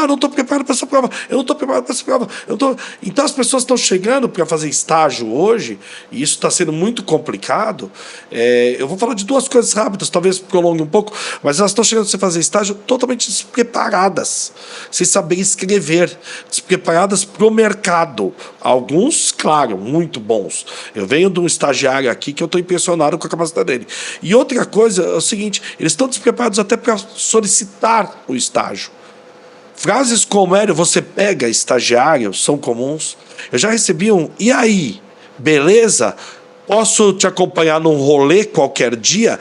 não estou preparado para essa prova, Então as pessoas estão chegando para fazer estágio hoje, e isso está sendo muito complicado. Eu vou falar de 2 coisas rápidas, talvez prolongue um pouco, mas elas estão chegando para fazer estágio totalmente despreparadas, sem saber escrever, despreparadas para o mercado. Alguns, claro, muito bons. Eu venho de um estagiário aqui que eu estou impressionado com a capacidade dele. E outra coisa é o seguinte, eles estão despreparados até para solicitar o estágio. Frases como, você pega estagiário, são comuns. Eu já recebi e aí, beleza? Posso te acompanhar num rolê qualquer dia?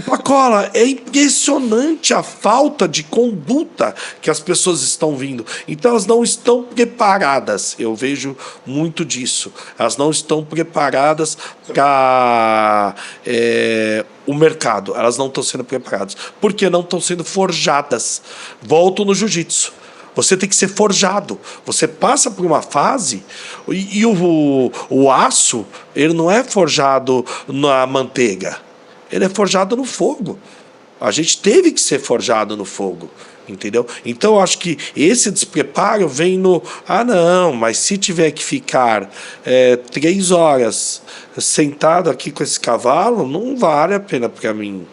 Pacola, é impressionante a falta de conduta que as pessoas estão vindo. Então elas não estão preparadas. Eu vejo muito disso. Elas não estão preparadas para o mercado. Elas não estão sendo preparadas. Porque não estão sendo forjadas. Volto no jiu-jitsu. Você tem que ser forjado. Você passa por uma fase e o aço, ele não é forjado na manteiga. Ele é forjado no fogo. A gente teve que ser forjado no fogo, entendeu? Então, eu acho que esse despreparo vem não, mas se tiver que ficar 3 horas sentado aqui com esse cavalo, não vale a pena para mim.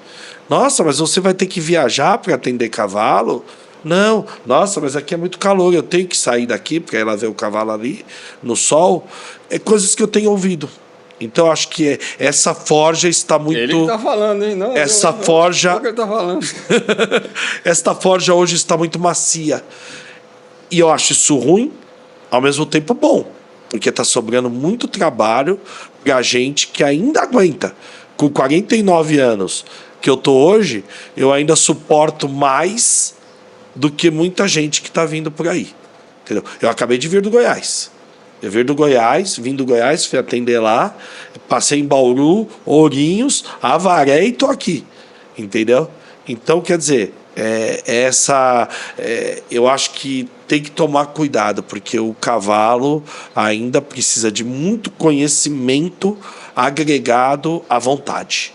Nossa, mas você vai ter que viajar para atender cavalo? Não, nossa, mas aqui é muito calor, eu tenho que sair daqui para ir lá ver o cavalo ali, no sol. É coisas que eu tenho ouvido. Então, acho que essa forja está muito... Ele que está falando, hein? Não, forja... Não, que ele está falando. Esta forja hoje está muito macia. E eu acho isso ruim, ao mesmo tempo bom. Porque está sobrando muito trabalho para a gente que ainda aguenta. Com 49 anos que eu estou hoje, eu ainda suporto mais do que muita gente que está vindo por aí. Entendeu? Eu acabei de vir do Goiás. Eu vim do Goiás, fui atender lá, passei em Bauru, Ourinhos, Avaré e tô aqui, entendeu? Então, quer dizer, Eu acho que tem que tomar cuidado, porque o cavalo ainda precisa de muito conhecimento agregado à vontade.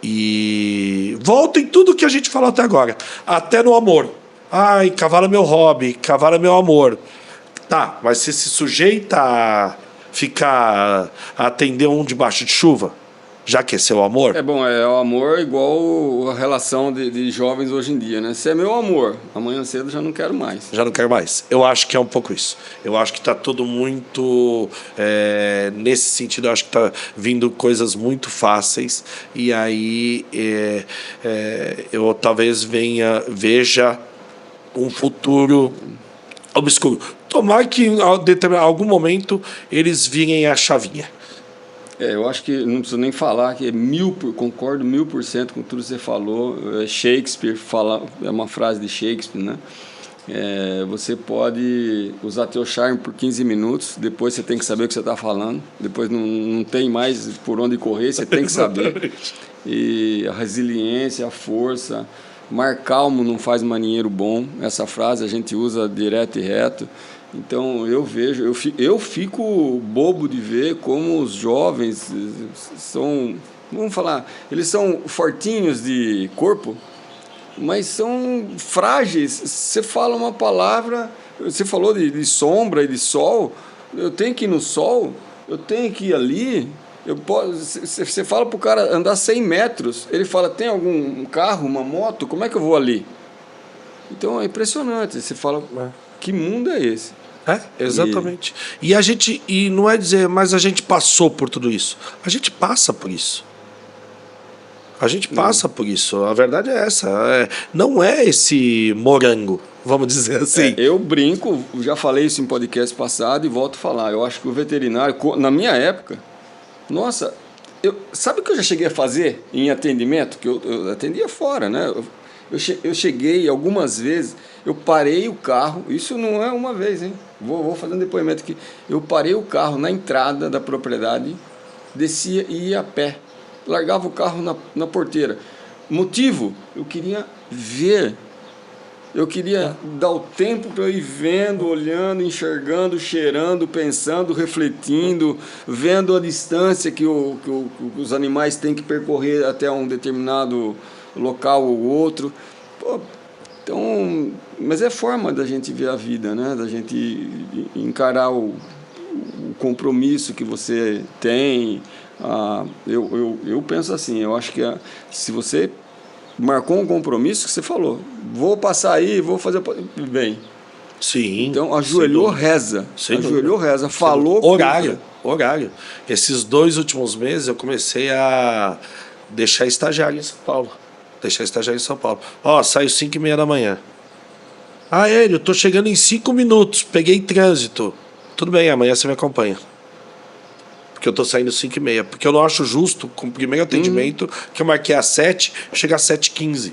E volta em tudo que a gente falou até agora, até no amor. Ai, cavalo é meu hobby, cavalo é meu amor. Tá, mas você se sujeita a ficar a atender um debaixo de chuva, já que é seu amor? É bom, é o amor igual a relação de jovens hoje em dia, né? Se é meu amor, amanhã cedo já não quero mais. Já não quero mais. Eu acho que é um pouco isso. Eu acho que está tudo muito... nesse sentido, eu acho que está vindo coisas muito fáceis. E aí eu talvez veja um futuro obscuro. Tomara que em algum momento eles virem a chavinha. Eu acho que não preciso nem falar que concordo 1000% com tudo que você falou. Shakespeare é uma frase de Shakespeare, né? Você pode usar teu charme por 15 minutos, depois você tem que saber o que você está falando, depois não tem mais por onde correr, você tem que saber. E a resiliência, a força, mar calmo não faz marinheiro bom, essa frase a gente usa direto e reto. Então eu fico bobo de ver como os jovens são, vamos falar, eles são fortinhos de corpo, mas são frágeis. Você fala uma palavra, você falou de sombra e de sol, eu tenho que ir no sol, eu tenho que ir ali. Você fala para o cara andar 100 metros, ele fala, tem algum carro, uma moto, como é que eu vou ali? Então é impressionante, você fala, que mundo é esse? Exatamente. E não é dizer, mas a gente passou por tudo isso. A gente passa por isso. A gente passa por isso. A verdade é essa. Não é esse morango, vamos dizer assim. Eu brinco, já falei isso em podcast passado e volto a falar. Eu acho que o veterinário, na minha época, nossa, sabe o que eu já cheguei a fazer em atendimento? Que eu atendia fora, né? Eu cheguei algumas vezes, eu parei o carro, isso não é uma vez, hein? Vou fazer um depoimento aqui. Eu parei o carro na entrada da propriedade, descia e ia a pé. Largava o carro na porteira. Motivo? Eu queria ver. Eu queria dar o tempo para eu ir vendo, olhando, enxergando, cheirando, pensando, refletindo, vendo a distância que os animais têm que percorrer até um determinado local ou outro. Então, mas é forma da gente ver a vida, né? Da gente encarar o compromisso que você tem. Eu penso assim, eu acho que se você marcou um compromisso, que você falou, vou passar aí, vou fazer bem. Sim. Então ajoelhou, reza. Ajoelhou, reza. Falou. Horário. Esses 2 últimos meses eu comecei a deixar estagiário em São Paulo. Saio 5h30 da manhã. Eu tô chegando em 5 minutos, peguei trânsito. Tudo bem, amanhã você me acompanha. Porque eu tô saindo 5h30. Porque eu não acho justo, com o primeiro atendimento, que eu marquei às 7, chegar às 7h15.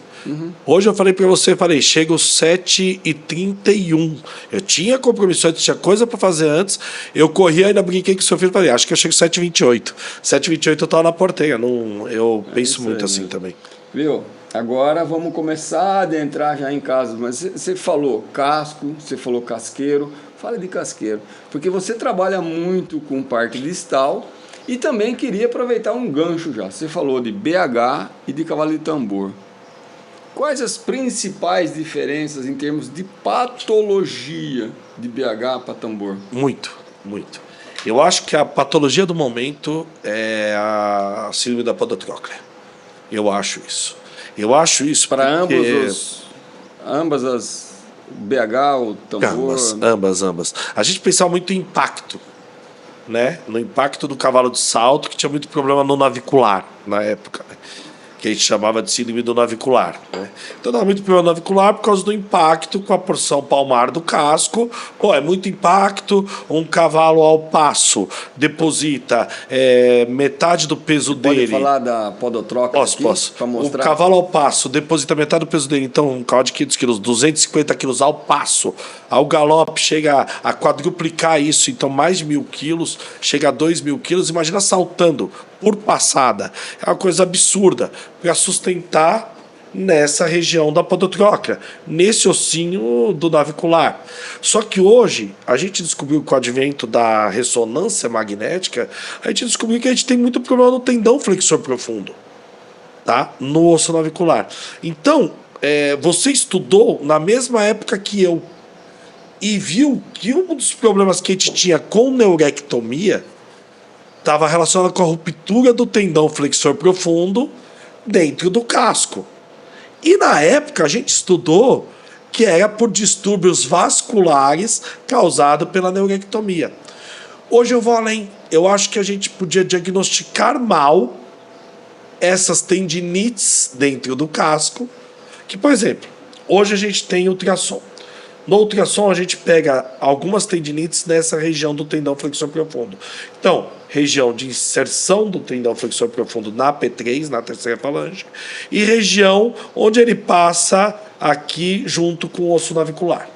Hoje eu falei pra você, chego às 7h31. Eu tinha compromisso antes, tinha coisa pra fazer antes. Eu corri, ainda brinquei com o seu filho, falei, acho que eu chego às 7h28. 7h28 eu tava na porteira. Eu penso muito aí, assim, né? Também. Viu? Agora vamos começar a adentrar já em casos, mas você falou casco, você falou casqueiro, fala de casqueiro, porque você trabalha muito com parte distal e também queria aproveitar um gancho já. Você falou de BH e de cavalo de tambor. Quais as principais diferenças em termos de patologia de BH para tambor? Muito. Eu acho que a patologia do momento é a síndrome da podotróclea. Eu acho isso para ambas as BH, o tambor. Ambas. A gente pensava muito em impacto, né? No impacto do cavalo de salto, que tinha muito problema no navicular na época, né? Que a gente chamava de síndrome do navicular, né? Então dava muito problema navicular por causa do impacto com a porção palmar do casco. É muito impacto, um cavalo ao passo deposita metade do peso dele. Pode falar da podotróclea? Posso. Um cavalo ao passo deposita metade do peso dele, então um cavalo de 500 quilos, 250 quilos ao passo, ao galope chega a quadruplicar isso, então mais de 1.000 quilos, chega a 2.000 quilos, imagina saltando por passada. É uma coisa absurda para sustentar nessa região da podotroclea, nesse ossinho do navicular. Só que hoje, a gente descobriu com o advento da ressonância magnética, a gente descobriu que a gente tem muito problema no tendão flexor profundo, tá? No osso navicular. Então, você estudou na mesma época que eu e viu que um dos problemas que a gente tinha com neurectomia estava relacionado com a ruptura do tendão flexor profundo dentro do casco. E na época a gente estudou que era por distúrbios vasculares causados pela neurectomia. Hoje eu vou além. Eu acho que a gente podia diagnosticar mal essas tendinites dentro do casco, que, por exemplo, hoje a gente tem ultrassom. No ultrassom, a gente pega algumas tendinites nessa região do tendão flexor profundo. Então, região de inserção do tendão flexor profundo na P3, na terceira falange, e região onde ele passa aqui junto com o osso navicular.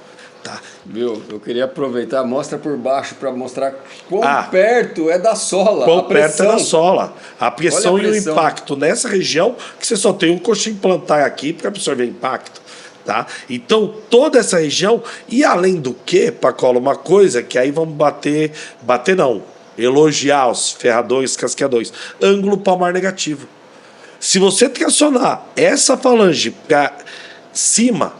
Tá? Viu? Eu queria aproveitar, mostra por baixo para mostrar quão perto é da sola. Quão perto é da sola. A pressão Olha a pressão e o impacto nessa região, que você só tem um coxinho plantar aqui para absorver impacto. Tá? Então, toda essa região, e além do que, Pacola, uma coisa que aí vamos elogiar os ferradores, casqueadores, ângulo palmar negativo. Se você tracionar essa falange para cima,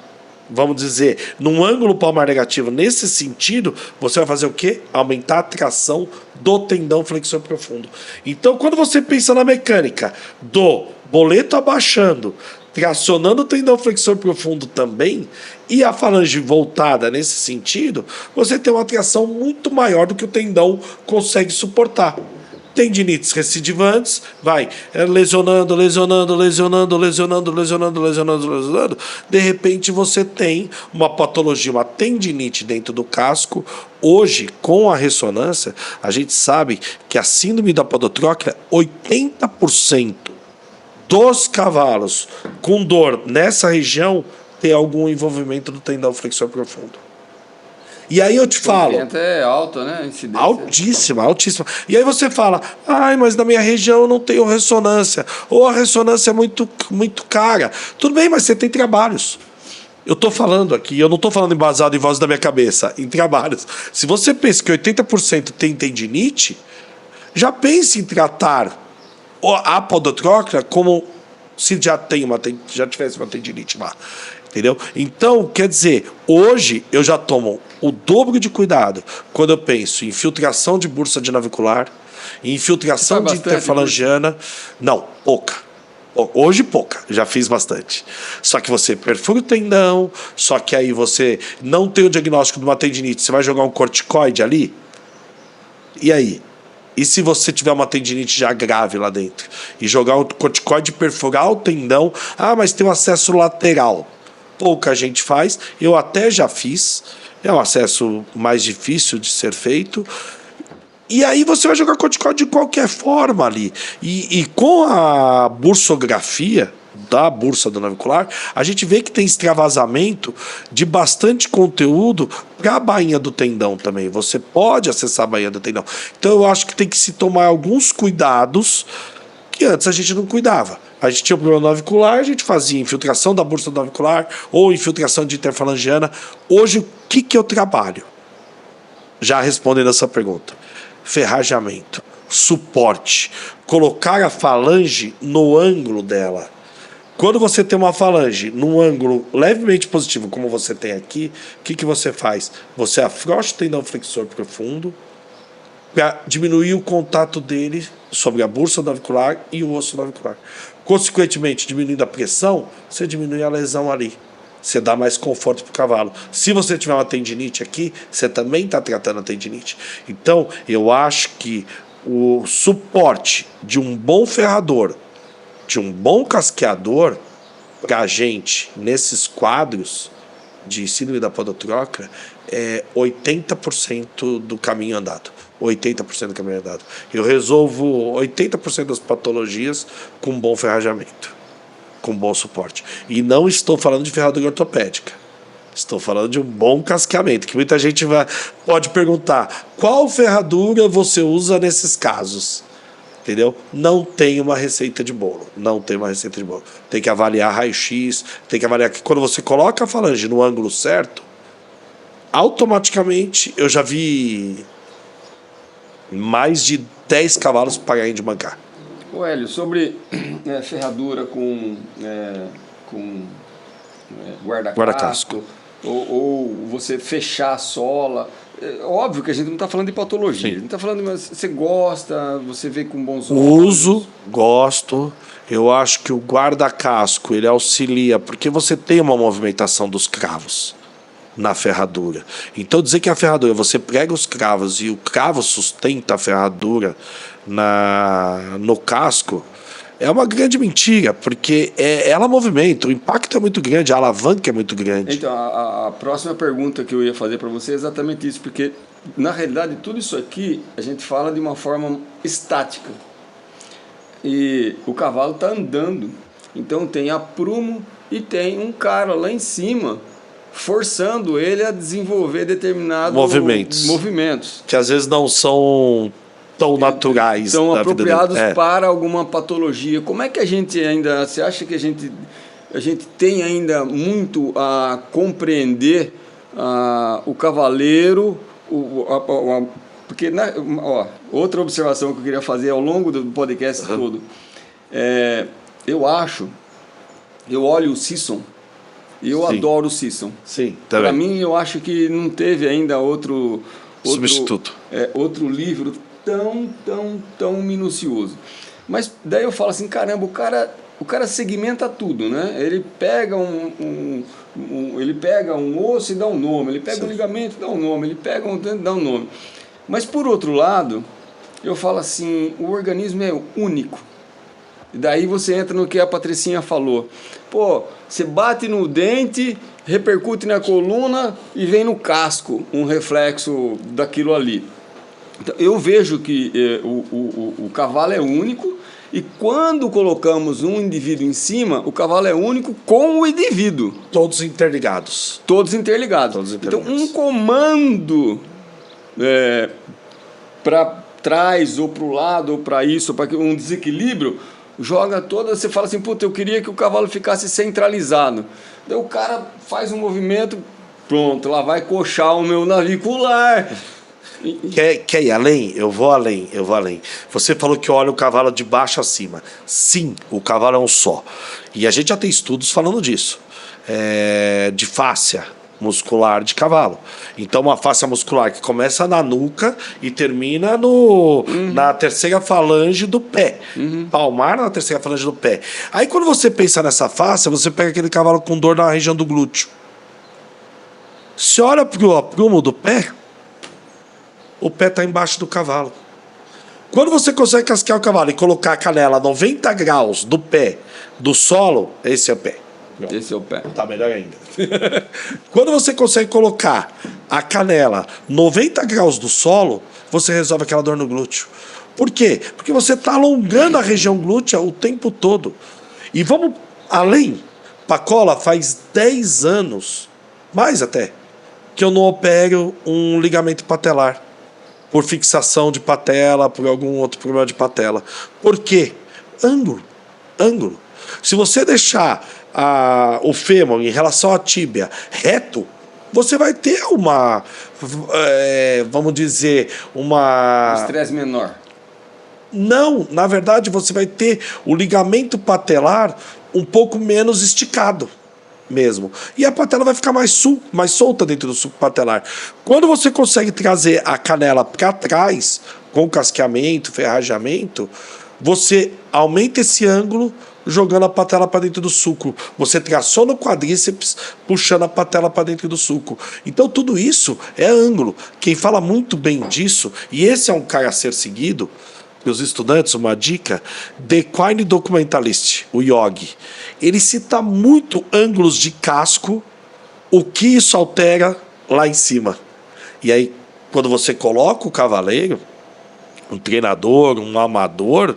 vamos dizer, num ângulo palmar negativo nesse sentido, você vai fazer o quê? Aumentar a tração do tendão flexor profundo. Então, quando você pensa na mecânica do boleto abaixando, tracionando o tendão flexor profundo também, e a falange voltada nesse sentido, você tem uma tração muito maior do que o tendão consegue suportar. Tendinites recidivantes, vai lesionando. De repente você tem uma patologia, uma tendinite dentro do casco. Hoje, com a ressonância, a gente sabe que a síndrome da podotroclea, 80% dos cavalos com dor nessa região tem algum envolvimento do tendão flexor profundo. E aí eu te falo... É alta, né? Incidência. Altíssima. E aí você fala, mas na minha região eu não tenho ressonância. Ou a ressonância é muito, muito cara. Tudo bem, mas você tem trabalhos. Eu estou falando aqui, eu não estou falando embasado em voz da minha cabeça, em trabalhos. Se você pensa que 80% tem tendinite, já pense em tratar a podotroclea como se já tivesse uma tendinite lá, entendeu? Então, quer dizer, hoje eu já tomo o dobro de cuidado quando eu penso em infiltração de bursa de navicular, em infiltração de interfalangiana. Não, pouca. Hoje pouca, já fiz bastante. Só que você perfura o tendão, só que aí você não tem o diagnóstico de uma tendinite, você vai jogar um corticoide ali, e aí? E se você tiver uma tendinite já grave lá dentro? E jogar o corticoide, perfurar o tendão, mas tem um acesso lateral. Pouca gente faz, eu até já fiz, é um acesso mais difícil de ser feito. E aí você vai jogar corticoide de qualquer forma ali. E com a bursografia da bursa do navicular, a gente vê que tem extravasamento de bastante conteúdo para a bainha do tendão também. Você pode acessar a bainha do tendão. Então eu acho que tem que se tomar alguns cuidados que antes a gente não cuidava. A gente tinha um problema navicular, a gente fazia infiltração da bursa do navicular ou infiltração de interfalangiana. Hoje, o que eu trabalho? Já respondendo essa pergunta. Ferrajamento, suporte, colocar a falange no ângulo dela. Quando você tem uma falange num ângulo levemente positivo, como você tem aqui, o que você faz? Você afrouxa o tendão flexor profundo para diminuir o contato dele sobre a bursa navicular e o osso navicular. Consequentemente, diminuindo a pressão, você diminui a lesão ali. Você dá mais conforto para o cavalo. Se você tiver uma tendinite aqui, você também está tratando a tendinite. Então, eu acho que o suporte de um bom ferrador, de um bom casqueador, para a gente, nesses quadros de síndrome da podotroclea, é 80% do caminho andado. 80% do caminho andado. Eu resolvo 80% das patologias com bom ferrajamento, com bom suporte. E não estou falando de ferradura ortopédica. Estou falando de um bom casqueamento, que muita gente pode perguntar, qual ferradura você usa nesses casos? Entendeu? Não tem uma receita de bolo. Não tem uma receita de bolo. Tem que avaliar raio-x, tem que avaliar que quando você coloca a falange no ângulo certo, automaticamente eu já vi mais de 10 cavalos pagarem de mancar. Ô Hélio, sobre ferradura com guarda-casco, ou você fechar a sola. É óbvio que a gente não está falando de patologia. Sim. A gente está falando, mas você gosta, você vê com bons olhos. Uso, gosto. Eu acho que o guarda-casco ele auxilia, porque você tem uma movimentação dos cravos na ferradura. Então dizer que a ferradura, você prega os cravos e o cravo sustenta a ferradura no casco, é uma grande mentira, porque ela movimenta, o impacto é muito grande, a alavanca é muito grande. Então, a próxima pergunta que eu ia fazer para você é exatamente isso, porque, na realidade, tudo isso aqui a gente fala de uma forma estática. E o cavalo está andando, então tem aprumo e tem um cara lá em cima forçando ele a desenvolver determinados movimentos. Que às vezes não são tão naturais. São apropriados para alguma patologia. Como é que a gente ainda... Você acha que a gente tem ainda muito a compreender o cavaleiro? Porque, outra observação que eu queria fazer ao longo do podcast todo. Eu olho o Sisson e eu adoro o Sisson. Sim, para mim, eu acho que não teve ainda outro substituto. Outro livro tão minucioso. Mas daí eu falo assim, caramba, o cara segmenta tudo, né? Ele pega ele pega um osso e dá um nome, ele pega um ligamento e dá um nome, ele pega um dente e dá um nome. Mas por outro lado, eu falo assim, o organismo é único. E daí você entra no que a Patricinha falou. Pô, você bate no dente, repercute na coluna e vem no casco um reflexo daquilo ali. Então, eu vejo que o cavalo é único e quando colocamos um indivíduo em cima, o cavalo é único com o indivíduo. Todos interligados. Então, um comando para trás ou para o lado ou para isso, para um desequilíbrio, joga toda... Você fala assim, puta, eu queria que o cavalo ficasse centralizado. Daí o cara faz um movimento, pronto, lá vai coxar o meu navicular... Quer ir além? Eu vou além. Você falou que olha o cavalo de baixo a cima. Sim, o cavalo é um só. E a gente já tem estudos falando disso. De fáscia muscular de cavalo. Então, uma fáscia muscular que começa na nuca e termina na terceira falange do pé. Palmar na terceira falange do pé. Aí, quando você pensa nessa fáscia, você pega aquele cavalo com dor na região do glúteo. Se olha para o aprumo do pé, o pé está embaixo do cavalo. Quando você consegue casquear o cavalo e colocar a canela a 90 graus do pé, do solo, esse é o pé. Esse é o pé. Tá melhor ainda. Quando você consegue colocar a canela 90 graus do solo, você resolve aquela dor no glúteo. Por quê? Porque você está alongando a região glútea o tempo todo. E vamos além. Pacola, faz 10 anos, mais até, que eu não opero um ligamento patelar. Por fixação de patela, por algum outro problema de patela. Por quê? Ângulo. Se você deixar o fêmur em relação à tíbia reto, você vai ter vamos dizer, um estresse menor. Não, na verdade você vai ter o ligamento patelar um pouco menos esticado mesmo. E a patela vai ficar mais solta dentro do sulco patelar. Quando você consegue trazer a canela para trás, com casqueamento, ferrageamento, você aumenta esse ângulo jogando a patela para dentro do sulco. Você traciona o quadríceps, puxando a patela para dentro do sulco. Então tudo isso é ângulo. Quem fala muito bem disso, e esse é um cara a ser seguido, para os estudantes, uma dica, The Equine Documentalist, o Yogi. Ele cita muito ângulos de casco, o que isso altera lá em cima. E aí, quando você coloca o cavaleiro, um treinador, um amador,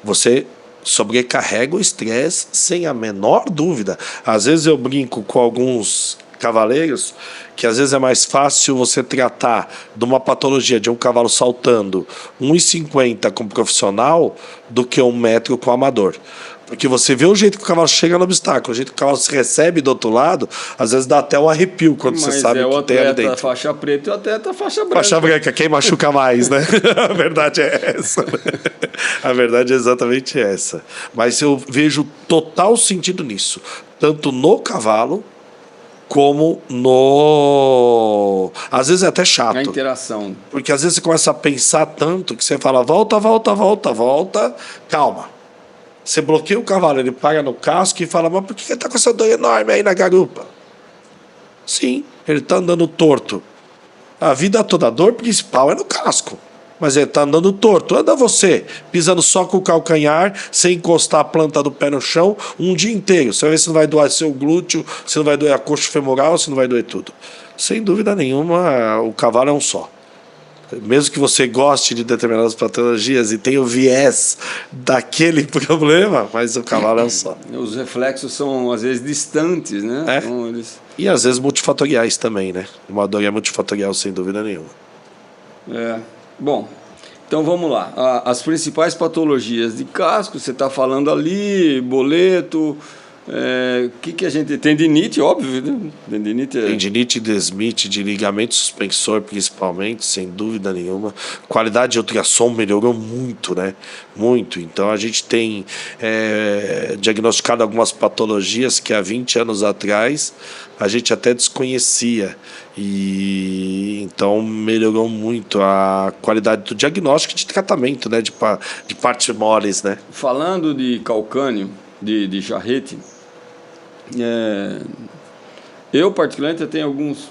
você sobrecarrega o estresse sem a menor dúvida. Às vezes eu brinco com alguns cavaleiros, que às vezes é mais fácil você tratar de uma patologia de um cavalo saltando 1,50 com profissional do que 1 metro com amador. Porque você vê o jeito que o cavalo chega no obstáculo, o jeito que o cavalo se recebe do outro lado, às vezes dá até um arrepio quando você sabe o que tem ali dentro. Faixa preta e o atleta faixa branca. Faixa branca, quem machuca mais, né? A verdade é essa. A verdade é exatamente essa. Mas eu vejo total sentido nisso, tanto no cavalo como no... Às vezes é até chato. A interação. Porque às vezes você começa a pensar tanto que você fala, volta, calma. Você bloqueia o cavalo, ele para no casco e fala, mas por que ele está com essa dor enorme aí na garupa? Sim, ele está andando torto. A vida toda, a dor principal é no casco. Mas ele está andando torto. Anda você, pisando só com o calcanhar, sem encostar a planta do pé no chão, um dia inteiro. Você vai ver se não vai doer seu glúteo, se não vai doer a coxa femoral, se não vai doer tudo. Sem dúvida nenhuma, o cavalo é um só. Mesmo que você goste de determinadas patologias e tenha o viés daquele problema, mas o cavalo é um só. Os reflexos são, às vezes, distantes, né? É. Então, eles... E, às vezes, multifatoriais também, né? Uma dor é multifatorial, sem dúvida nenhuma. Bom, então vamos lá. As principais patologias de casco, você está falando ali, boleto... que a gente... Tendinite, óbvio, né? Tendinite, desmite, de ligamento suspensor, principalmente, sem dúvida nenhuma. Qualidade de ultrassom melhorou muito, né? Muito. Então, a gente tem diagnosticado algumas patologias que há 20 anos atrás a gente até desconhecia. E então melhorou muito a qualidade do diagnóstico e de tratamento, né? De partes moles, né? Falando de calcânio, de charrete, eu particularmente tenho alguns,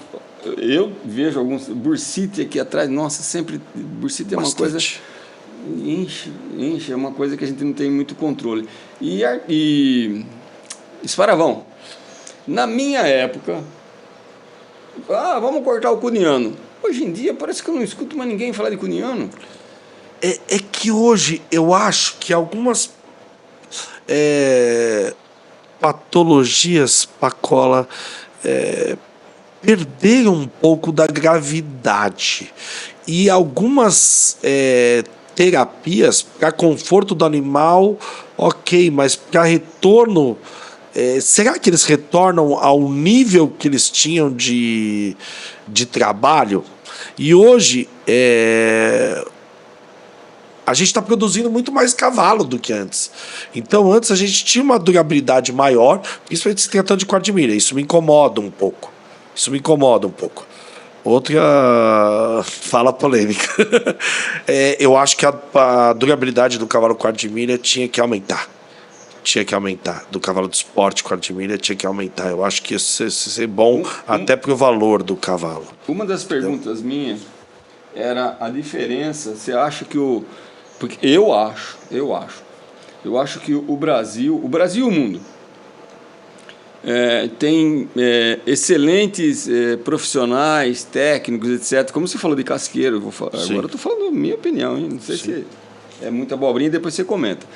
eu vejo alguns bursite aqui atrás, nossa, sempre bursite é uma coisa enche, é uma coisa que a gente não tem muito controle. E esparavão, na minha época, vamos cortar o cuniano. Hoje em dia parece que eu não escuto mais ninguém falar de cuniano. É que hoje eu acho que algumas patologias, Pacola, perderam um pouco da gravidade. E algumas terapias para conforto do animal, ok, mas para retorno, será que eles retornam ao nível que eles tinham de trabalho? E hoje a gente está produzindo muito mais cavalo do que antes. Então, antes a gente tinha uma durabilidade maior, principalmente se tratando de quarto de milha. Isso me incomoda um pouco. Outra fala polêmica. Eu acho que a durabilidade do cavalo quarto de milha tinha que aumentar. Do cavalo de esporte quarto de milha tinha que aumentar. Eu acho que isso ia ser bom até para o valor do cavalo. Uma das perguntas minhas era a diferença. Você acha que porque eu acho que o Brasil e o mundo tem excelentes profissionais, técnicos, etc. Como você falou de casqueiro, agora eu estou falando a minha opinião, hein? Não sei se é muita abobrinha, e depois você comenta.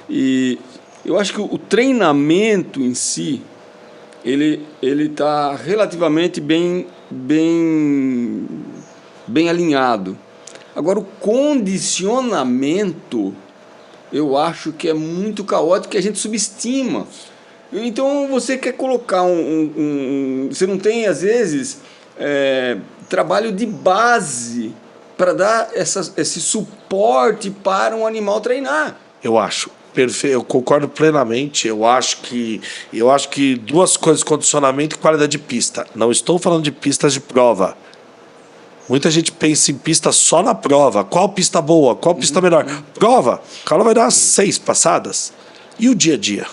E eu acho que o treinamento em si, ele está relativamente bem alinhado. Agora, o condicionamento, eu acho que é muito caótico, que a gente subestima. Então, você quer colocar você não tem, às vezes, trabalho de base para dar esse suporte para um animal treinar. Eu acho. Perfeito, eu concordo plenamente. Eu acho que duas coisas: condicionamento e qualidade de pista. Não estou falando de pistas de prova. Muita gente pensa em pista só na prova. Qual pista boa? Qual pista melhor? Prova, o cara vai dar 6 passadas. E o dia a dia?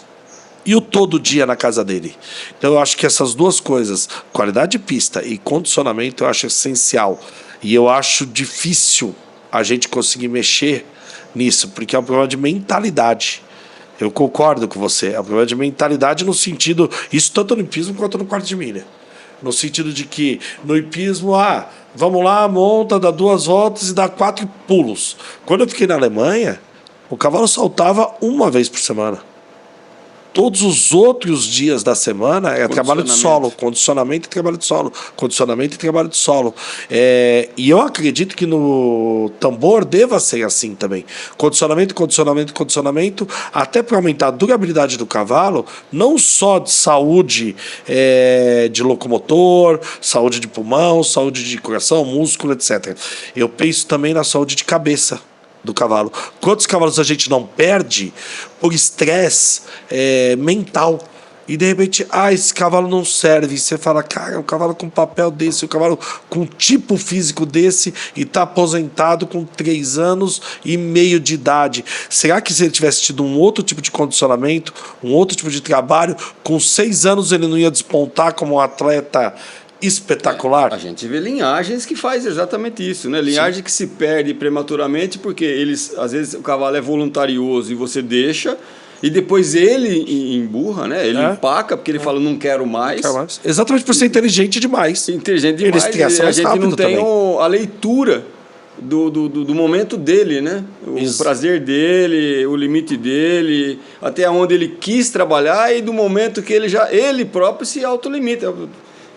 E o todo dia na casa dele? Então eu acho que essas duas coisas, qualidade de pista e condicionamento, eu acho essencial. E eu acho difícil a gente conseguir mexer nisso, porque é um problema de mentalidade. Eu concordo com você. É um problema de mentalidade no sentido... Isso tanto no hipismo quanto no quarto de milha. No sentido de que no hipismo, vamos lá, monta, dá 2 voltas e dá 4 pulos. Quando eu fiquei na Alemanha, o cavalo saltava 1 vez por semana. Todos os outros dias da semana é trabalho de solo, condicionamento e trabalho de solo, condicionamento e trabalho de solo. E eu acredito que no tambor deva ser assim também. Condicionamento, condicionamento, condicionamento, até para aumentar a durabilidade do cavalo, não só de saúde de locomotor, saúde de pulmão, saúde de coração, músculo, etc. Eu penso também na saúde de cabeça do cavalo. Quantos cavalos a gente não perde por estresse mental? E de repente, esse cavalo não serve. E você fala, cara, o cavalo com papel desse, o cavalo com tipo físico desse e está aposentado com 3 anos e meio de idade. Será que se ele tivesse tido um outro tipo de condicionamento, um outro tipo de trabalho, com 6 anos ele não ia despontar como um atleta espetacular? A gente vê linhagens que faz exatamente isso, né? Linhagem Sim. que se perde prematuramente porque às vezes o cavalo é voluntarioso e você deixa e depois ele emburra, né? Ele empaca porque ele fala não quero mais. Exatamente por ser inteligente demais. Inteligente demais. A gente não tem a leitura do momento dele, né? O prazer dele, o limite dele, até onde ele quis trabalhar e do momento que ele próprio se autolimita.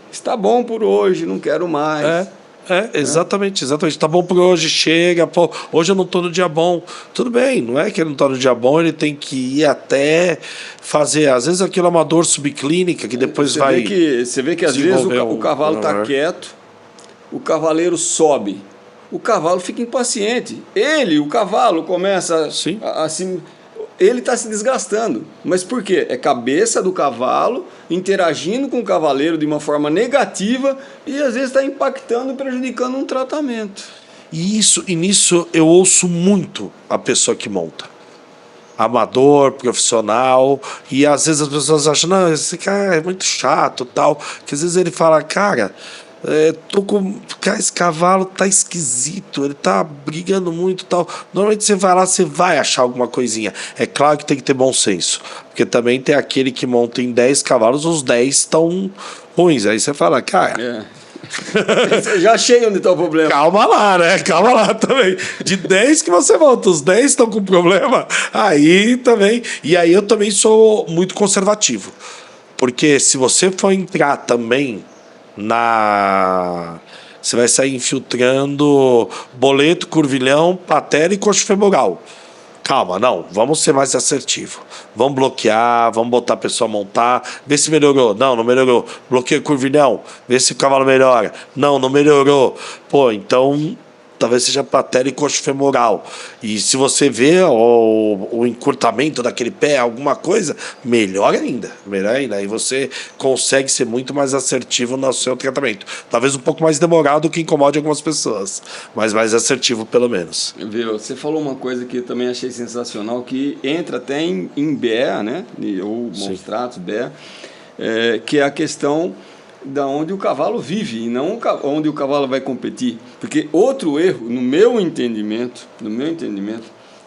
Está bom por hoje, não quero mais. Exatamente. Está bom por hoje, chega. Pô, hoje eu não estou no dia bom. Tudo bem, não é que ele não está no dia bom, ele tem que ir até fazer. Às vezes aquilo é uma dor subclínica que depois você vê que às vezes o cavalo está quieto, o cavaleiro sobe. O cavalo fica impaciente. O cavalo, começa assim. Ele está se desgastando. Mas por quê? É cabeça do cavalo interagindo com o cavaleiro de uma forma negativa e às vezes está impactando e prejudicando um tratamento. E nisso eu ouço muito a pessoa que monta. Amador, profissional, e às vezes as pessoas acham, não, esse cara é muito chato, tal, que às vezes ele fala, cara, esse cavalo tá esquisito, ele tá brigando muito, tal. Normalmente você vai lá, você vai achar alguma coisinha. É claro que tem que ter bom senso, porque também tem aquele que monta em 10 cavalos, os 10 estão ruins. Aí você fala, cara, já achei onde está o problema. Calma lá, né? Calma lá também. De 10 que você monta, os 10 estão com problema. Aí também. E aí eu também sou muito conservativo, porque se você for entrar também você vai sair infiltrando boleto, curvilhão, patela e coxo femoral. Calma, não, vamos ser mais assertivo. Vamos bloquear, vamos botar a pessoa a montar, ver se melhorou. Não melhorou. Bloqueia curvilhão, ver se o cavalo melhora. Não melhorou. Pô, então talvez seja patela e coxo femoral. E se você vê o encurtamento daquele pé, alguma coisa, melhor ainda. Aí você consegue ser muito mais assertivo no seu tratamento. Talvez um pouco mais demorado, que incomode algumas pessoas, mas mais assertivo pelo menos. Viu? Você falou uma coisa que eu também achei sensacional, que entra até em BEA, né? Ou maus tratos, BEA, que é a questão da onde o cavalo vive e não onde o cavalo vai competir. Porque outro erro, no meu entendimento,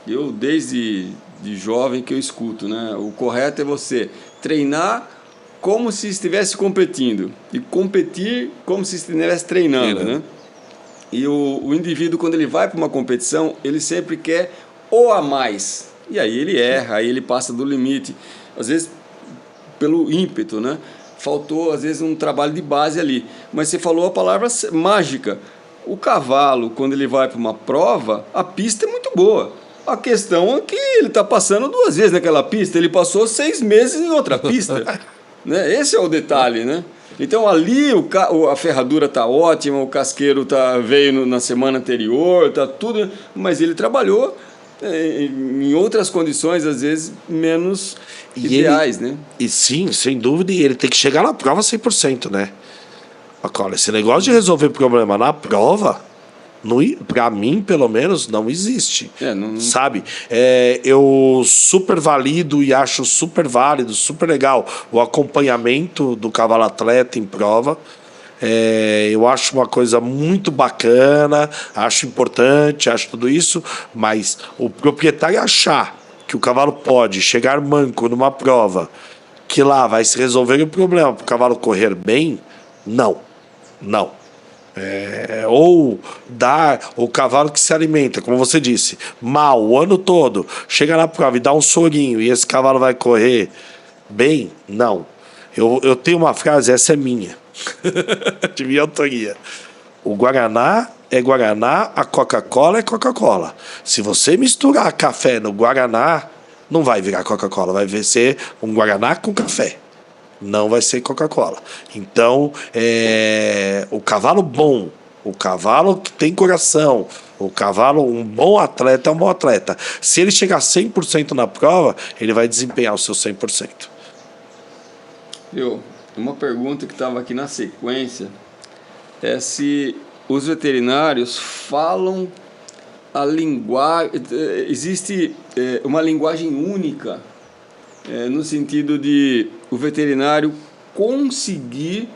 eu desde de jovem que eu escuto, né? O correto é você treinar como se estivesse competindo e competir como se estivesse treinando, né? E o indivíduo, quando ele vai para uma competição, ele sempre quer o a mais. E aí ele erra, aí ele passa do limite. Às vezes pelo ímpeto, né? Faltou, às vezes, um trabalho de base ali. Mas você falou a palavra mágica. O cavalo, quando ele vai para uma prova, a pista é muito boa. A questão é que ele está passando 2 vezes naquela pista. Ele passou 6 meses em outra pista. Né? Esse é o detalhe, né? Então, ali a ferradura está ótima, o casqueiro veio na semana anterior, está tudo... Mas ele trabalhou em outras condições, às vezes, menos ideais, né? E sim, sem dúvida, e ele tem que chegar na prova 100%, né? Agora, esse negócio de resolver problema na prova, para mim, pelo menos, não existe. Sabe? Eu super valido e acho super válido, super legal o acompanhamento do cavalo atleta em prova. Eu acho uma coisa muito bacana, acho importante, acho tudo isso, mas o proprietário achar que o cavalo pode chegar manco numa prova, que lá vai se resolver o problema para o cavalo correr bem, não. Ou dar o cavalo que se alimenta, como você disse, mal o ano todo, chega na prova e dá um sorinho e esse cavalo vai correr Bem, não. Eu tenho uma frase, essa é minha, de minha autoria. O Guaraná é Guaraná, a Coca-Cola é Coca-Cola. Se você misturar café no Guaraná, não vai virar Coca-Cola, vai ser um Guaraná com café. Não vai ser Coca-Cola. Então, o cavalo bom, o cavalo que tem coração, o cavalo, um bom atleta é um bom atleta. Se ele chegar 100% na prova, ele vai desempenhar o seu 100%. Uma pergunta que estava aqui na sequência é se os veterinários falam a linguagem. Existe uma linguagem única no sentido de o veterinário conseguir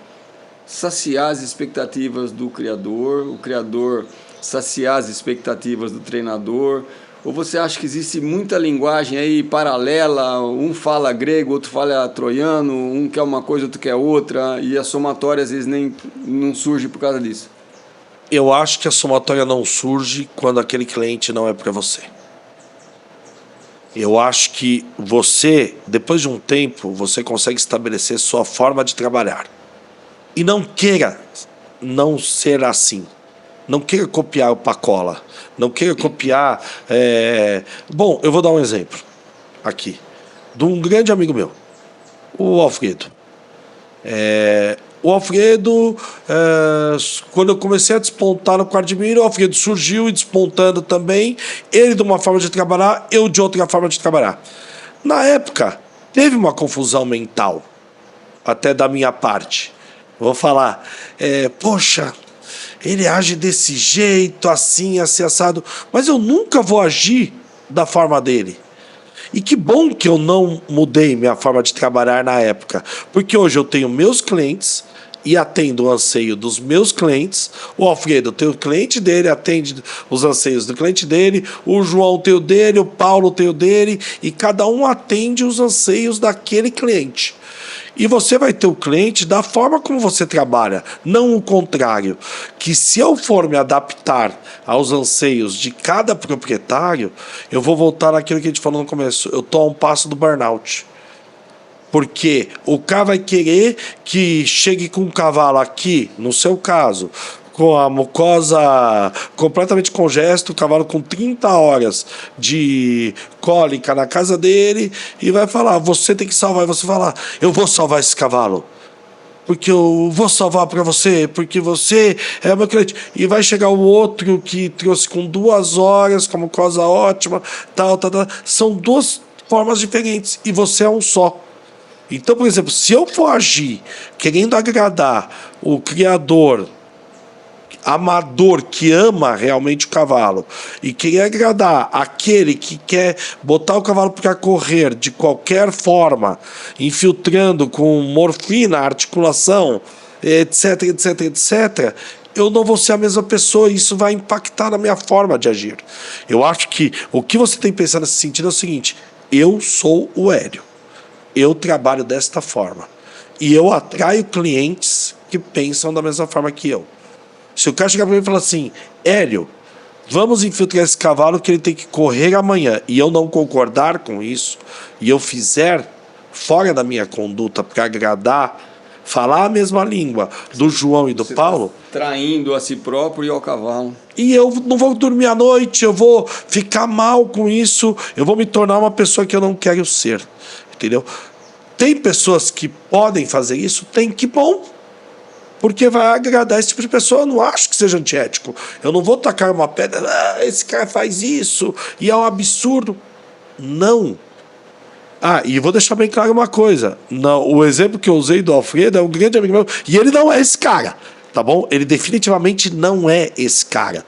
saciar as expectativas do criador, o criador saciar as expectativas do treinador. Ou você acha que existe muita linguagem aí paralela, um fala grego, outro fala troiano, um quer uma coisa, outro quer outra, e a somatória às vezes nem não surge por causa disso? Eu acho que a somatória não surge quando aquele cliente não é para você. Eu acho que você, depois de um tempo, você consegue estabelecer sua forma de trabalhar. E não queira não ser assim. Não queira copiar o Pacola. Não queira copiar... Bom, eu vou dar um exemplo aqui. De um grande amigo meu. O Alfredo. O Alfredo, quando eu comecei a despontar no Quadrimiro, o Alfredo surgiu e despontando também. Ele de uma forma de trabalhar, eu de outra forma de trabalhar. Na época, teve uma confusão mental. Até da minha parte. Vou falar, poxa... Ele age desse jeito, assim, assado. Mas eu nunca vou agir da forma dele. E que bom que eu não mudei minha forma de trabalhar na época. Porque hoje eu tenho meus clientes e atendo o anseio dos meus clientes. O Alfredo tem o cliente dele, atende os anseios do cliente dele. O João tem o dele, o Paulo tem o dele. E cada um atende os anseios daquele cliente. E você vai ter o cliente da forma como você trabalha, não o contrário. Que se eu for me adaptar aos anseios de cada proprietário, eu vou voltar àquilo que a gente falou no começo. Eu estou a um passo do burnout. Porque o cara vai querer que chegue com um cavalo aqui, no seu caso, com a mucosa completamente congesta, o cavalo com 30 horas de cólica na casa dele, e vai falar, você tem que salvar. E você falar, eu vou salvar esse cavalo, porque eu vou salvar para você, porque você é meu cliente. E vai chegar o outro que trouxe com 2 horas, com a mucosa ótima, tal. São 2 formas diferentes, e você é um só. Então, por exemplo, se eu for agir querendo agradar o criador amador que ama realmente o cavalo e querer agradar aquele que quer botar o cavalo para correr de qualquer forma, infiltrando com morfina, articulação, etc, etc, etc, eu não vou ser a mesma pessoa e isso vai impactar na minha forma de agir. Eu acho que o que você tem que pensar nesse sentido é o seguinte: eu sou o Hélio, eu trabalho desta forma e eu atraio clientes que pensam da mesma forma que eu. Se o cara chegar para mim e falar assim, Hélio, vamos infiltrar esse cavalo que ele tem que correr amanhã, e eu não concordar com isso, e eu fizer fora da minha conduta para agradar, falar a mesma língua do João e do Paulo... Traindo a si próprio e ao cavalo. E eu não vou dormir à noite, eu vou ficar mal com isso, eu vou me tornar uma pessoa que eu não quero ser. Entendeu? Tem pessoas que podem fazer isso? Tem, que bom. Porque vai agradar esse tipo de pessoa. Eu não acho que seja antiético. Eu não vou tacar uma pedra, esse cara faz isso, e é um absurdo. Não. E vou deixar bem claro uma coisa. Não, o exemplo que eu usei do Alfredo é um grande amigo meu, e ele não é esse cara, tá bom? Ele definitivamente não é esse cara.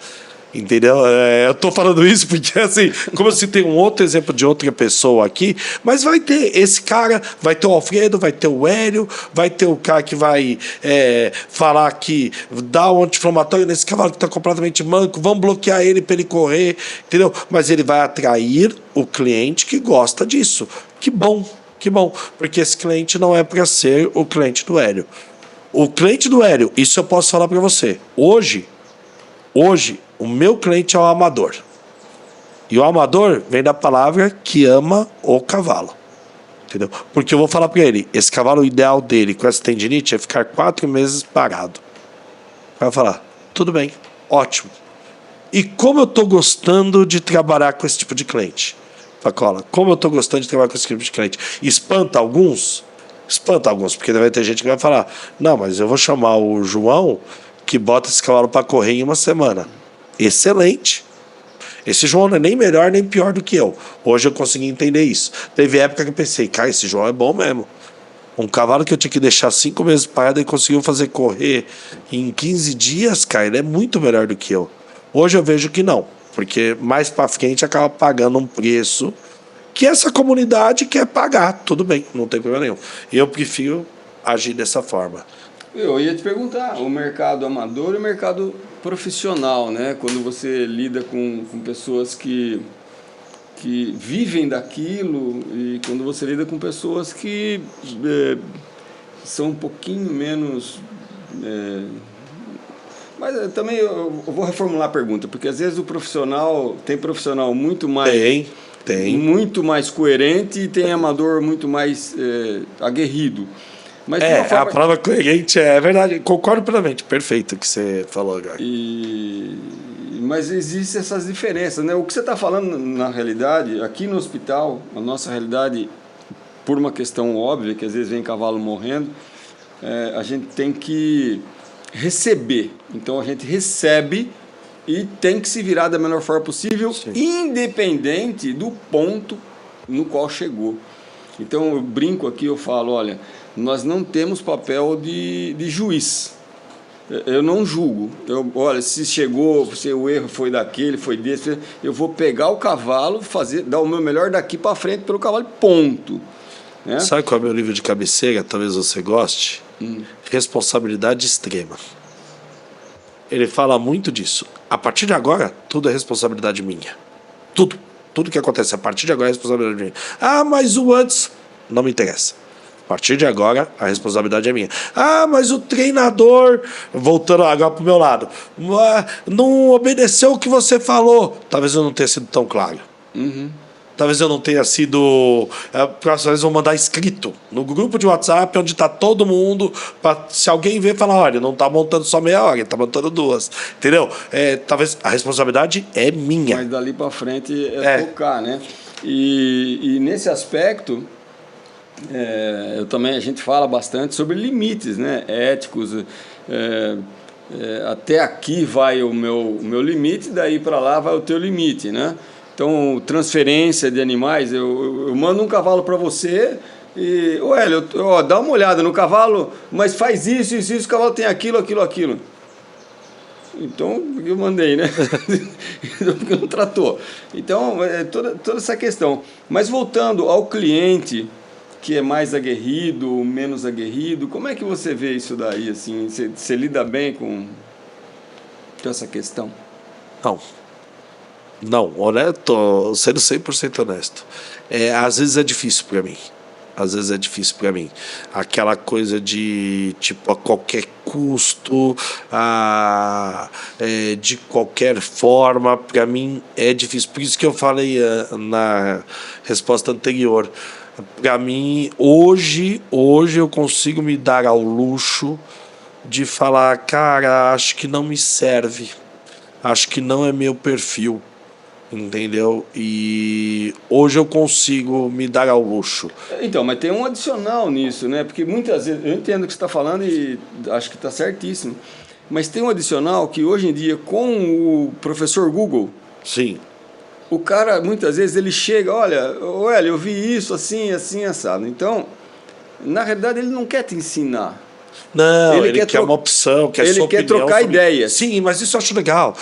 Entendeu? Eu tô falando isso porque, assim, como eu citei um outro exemplo de outra pessoa aqui, mas vai ter esse cara, vai ter o Alfredo, vai ter o Hélio, vai ter o cara que vai falar que dá um anti-inflamatório nesse cavalo que está completamente manco, vamos bloquear ele para ele correr, entendeu? Mas ele vai atrair o cliente que gosta disso. Que bom, porque esse cliente não é para ser o cliente do Hélio. O cliente do Hélio, isso eu posso falar para você, hoje, o meu cliente é o amador. E o amador vem da palavra que ama o cavalo. Entendeu? Porque eu vou falar para ele, esse cavalo, o ideal dele com essa tendinite é ficar 4 meses parado. Vai falar, tudo bem, ótimo. E como eu estou gostando de trabalhar com esse tipo de cliente? Pacola, como eu estou gostando de trabalhar com esse tipo de cliente? Espanta alguns? Espanta alguns, porque vai ter gente que vai falar, não, mas eu vou chamar o João que bota esse cavalo para correr em uma semana. Excelente. Esse João não é nem melhor nem pior do que eu. Hoje eu consegui entender isso. Teve época que eu pensei, cara, esse João é bom mesmo. Um cavalo que eu tinha que deixar 5 meses parado e conseguiu fazer correr em 15 dias, cara, ele é muito melhor do que eu. Hoje eu vejo que não, porque mais pra frente acaba pagando um preço que essa comunidade quer pagar. Tudo bem, não tem problema nenhum. Eu prefiro agir dessa forma. Eu ia te perguntar, o mercado amador e o mercado profissional, né? Quando você lida com pessoas que vivem daquilo e quando você lida com pessoas que são um pouquinho menos... Mas também eu vou reformular a pergunta, porque às vezes tem profissional muito mais... Tem. Muito mais coerente e tem amador muito mais aguerrido. Mas a palavra coerente é verdade, concordo plenamente, perfeito o que você falou agora. Mas existem essas diferenças, né? O que você está falando, na realidade, aqui no hospital, a nossa realidade, por uma questão óbvia, que às vezes vem cavalo morrendo, a gente tem que receber. Então a gente recebe e tem que se virar da melhor forma possível, sim, independente do ponto no qual chegou. Então eu brinco aqui, eu falo, olha, nós não temos papel de juiz. Eu não julgo. Olha, se chegou, se o erro foi daquele, foi desse, eu vou pegar o cavalo, dar o meu melhor daqui para frente pelo cavalo, ponto. Né? Sabe qual é o meu livro de cabeceira? Talvez você goste. Responsabilidade extrema. Ele fala muito disso. A partir de agora, tudo é responsabilidade minha. Tudo. Tudo que acontece a partir de agora é responsabilidade minha. Ah, mas o antes... Não me interessa. A partir de agora, a responsabilidade é minha. Ah, mas o treinador... Voltando agora pro meu lado. Não obedeceu o que você falou. Talvez eu não tenha sido tão claro. Talvez eu não tenha sido... Próxima vez eu vou mandar escrito no grupo de WhatsApp, onde está todo mundo, para se alguém ver, falar, olha, não está montando só meia hora, está montando 2. Entendeu? Talvez a responsabilidade é minha. Mas dali para frente tocar, né? E nesse aspecto, a gente fala bastante sobre limites, né? Éticos. Até aqui vai o meu limite, daí para lá vai o teu limite, né? Então, transferência de animais, eu mando um cavalo para você e, Hélio, dá uma olhada no cavalo, mas faz isso, o cavalo tem aquilo. Então, eu mandei, né? Porque não tratou. Então, toda essa questão. Mas voltando ao cliente, que é mais aguerrido, menos aguerrido, como é que você vê isso daí? Assim, você lida bem com essa questão? Não, honesto, sendo 100% honesto. Às vezes é difícil para mim. Aquela coisa de, tipo, a qualquer custo, de qualquer forma, para mim é difícil. Por isso que eu falei na resposta anterior. Para mim, hoje eu consigo me dar ao luxo de falar, cara, acho que não me serve. Acho que não é meu perfil. Entendeu? E hoje eu consigo me dar ao luxo. Então, mas tem um adicional nisso, né? Porque muitas vezes, eu entendo o que você está falando e acho que está certíssimo, mas tem um adicional que hoje em dia, com o professor Google, sim, o cara, muitas vezes, ele chega, olha, eu vi isso assim, assado. Então, na realidade, ele não quer te ensinar. Não, ele quer uma opção, quer ele sua quer opinião trocar ideias. Sim, mas isso eu acho legal.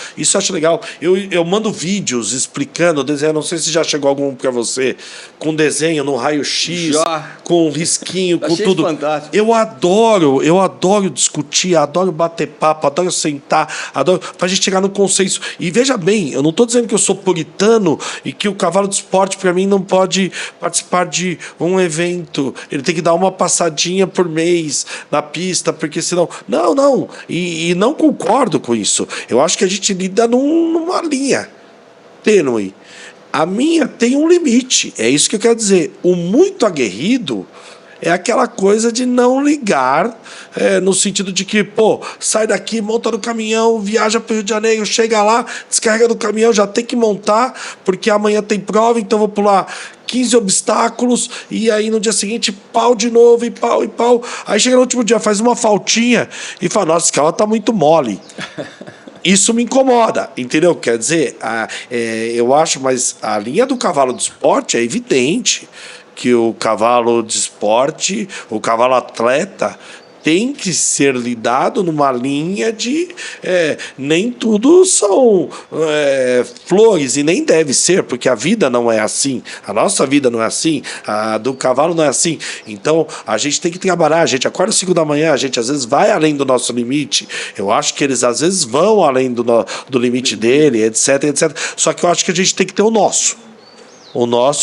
Eu mando vídeos explicando, desenho, não sei se já chegou algum para você, com desenho no raio-x, com risquinho, com tudo. Fantástico. Eu adoro discutir, adoro bater papo, adoro sentar, adoro pra gente chegar no consenso. E veja bem, eu não estou dizendo que eu sou puritano e que o cavalo de esporte para mim não pode participar de um evento. Ele tem que dar uma passadinha por mês na pista, porque senão... Não. E não concordo com isso. Eu acho que a gente lida numa linha tênue. A minha tem um limite, é isso que eu quero dizer. O muito aguerrido é aquela coisa de não ligar, no sentido de que, pô, sai daqui, monta no caminhão, viaja para o Rio de Janeiro, chega lá, descarrega do caminhão, já tem que montar, porque amanhã tem prova, então vou pular 15 obstáculos, e aí no dia seguinte, pau de novo, e pau, e pau. Aí chega no último dia, faz uma faltinha e fala, nossa, esse cavalo tá muito mole. Isso me incomoda, entendeu? Quer dizer, eu acho, mas a linha do cavalo de esporte é evidente que o cavalo de esporte, o cavalo atleta, tem que ser lidado numa linha de nem tudo são flores, e nem deve ser, porque a vida não é assim, a nossa vida não é assim, a do cavalo não é assim. Então a gente tem que trabalhar, a gente acorda às 5 da manhã, a gente às vezes vai além do nosso limite. Eu acho que eles às vezes vão além do limite dele, etc, etc. Só que eu acho que a gente tem que ter o nosso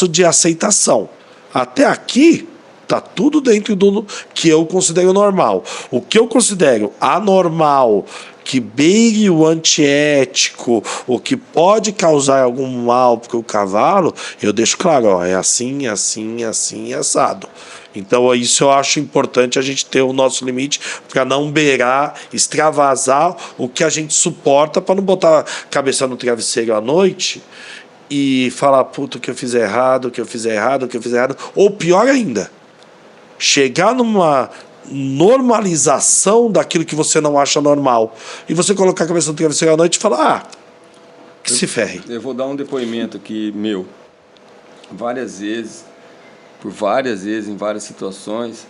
de aceitação. Até aqui tá tudo dentro do que eu considero normal. O que eu considero anormal, que beire o antiético, o que pode causar algum mal para o cavalo, eu deixo claro, ó, é assim, assim, assim, assado. Então, isso eu acho importante a gente ter o nosso limite para não beirar, extravasar o que a gente suporta, para não botar a cabeça no travesseiro à noite e falar, puta, o que eu fiz errado, o que eu fiz errado, o que eu fiz errado. Ou pior ainda, chegar numa normalização daquilo que você não acha normal. E você colocar a cabeça no travesseiro à noite e falar, que se ferre. Eu vou dar um depoimento aqui meu. Várias vezes, em várias situações,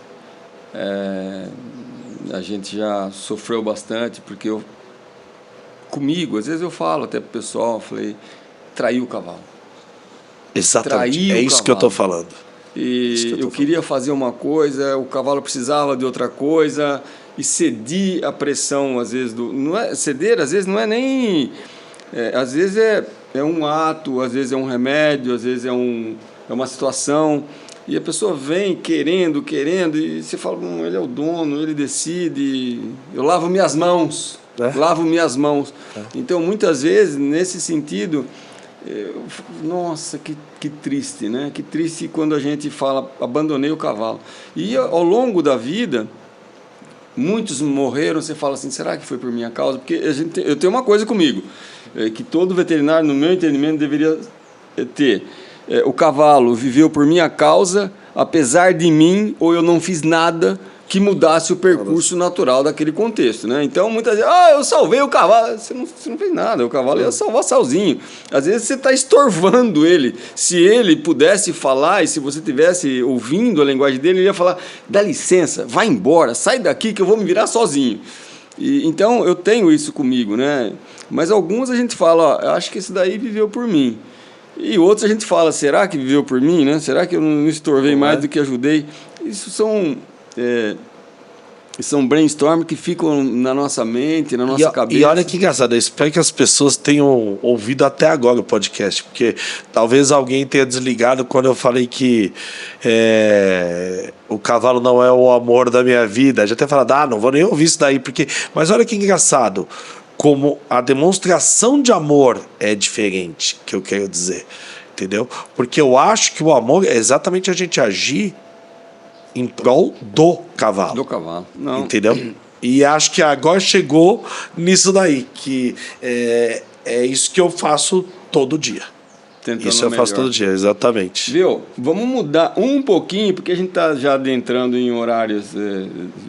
a gente já sofreu bastante, porque comigo, às vezes eu falo até pro pessoal, falei, traiu o cavalo. Exatamente, é isso que eu estou falando. E eu queria fazer uma coisa, o cavalo precisava de outra coisa, e cedi à pressão, às vezes, não é ceder, às vezes não é nem... às vezes é um ato, às vezes é um remédio, às vezes é uma situação, e a pessoa vem querendo, e você fala, ele é o dono, ele decide, eu lavo minhas mãos. Então, muitas vezes, nesse sentido... nossa, que triste, né? Que triste quando a gente fala, abandonei o cavalo. E ao longo da vida, muitos morreram, você fala assim, será que foi por minha causa? Porque eu tenho uma coisa comigo, que todo veterinário, no meu entendimento, deveria ter. O cavalo viveu por minha causa, apesar de mim, ou eu não fiz nada que mudasse o percurso natural daquele contexto, né? Então, muitas vezes, eu salvei o cavalo. Você não fez nada, o cavalo ia salvar sozinho. Às vezes você está estorvando ele. Se ele pudesse falar, e se você estivesse ouvindo a linguagem dele, ele ia falar, dá licença, vai embora, sai daqui que eu vou me virar sozinho. Então, eu tenho isso comigo, né? Mas alguns a gente fala, eu acho que esse daí viveu por mim. E outros a gente fala, será que viveu por mim, né? Será que eu não estorvei mais do que ajudei? Isso são brainstorm que ficam na nossa mente, na nossa cabeça. E olha que engraçado, eu espero que as pessoas tenham ouvido até agora o podcast, porque talvez alguém tenha desligado quando eu falei que o cavalo não é o amor da minha vida. Já até falado, não vou nem ouvir isso daí, porque... Mas olha que engraçado, como a demonstração de amor é diferente, que eu quero dizer, entendeu? Porque eu acho que o amor é exatamente a gente agir em prol do cavalo. Do cavalo. Não. Entendeu? E acho que agora chegou nisso daí, que é isso que eu faço todo dia. Tentando isso eu faço todo dia, exatamente. Viu? Vamos mudar um pouquinho, porque a gente está já adentrando em horários,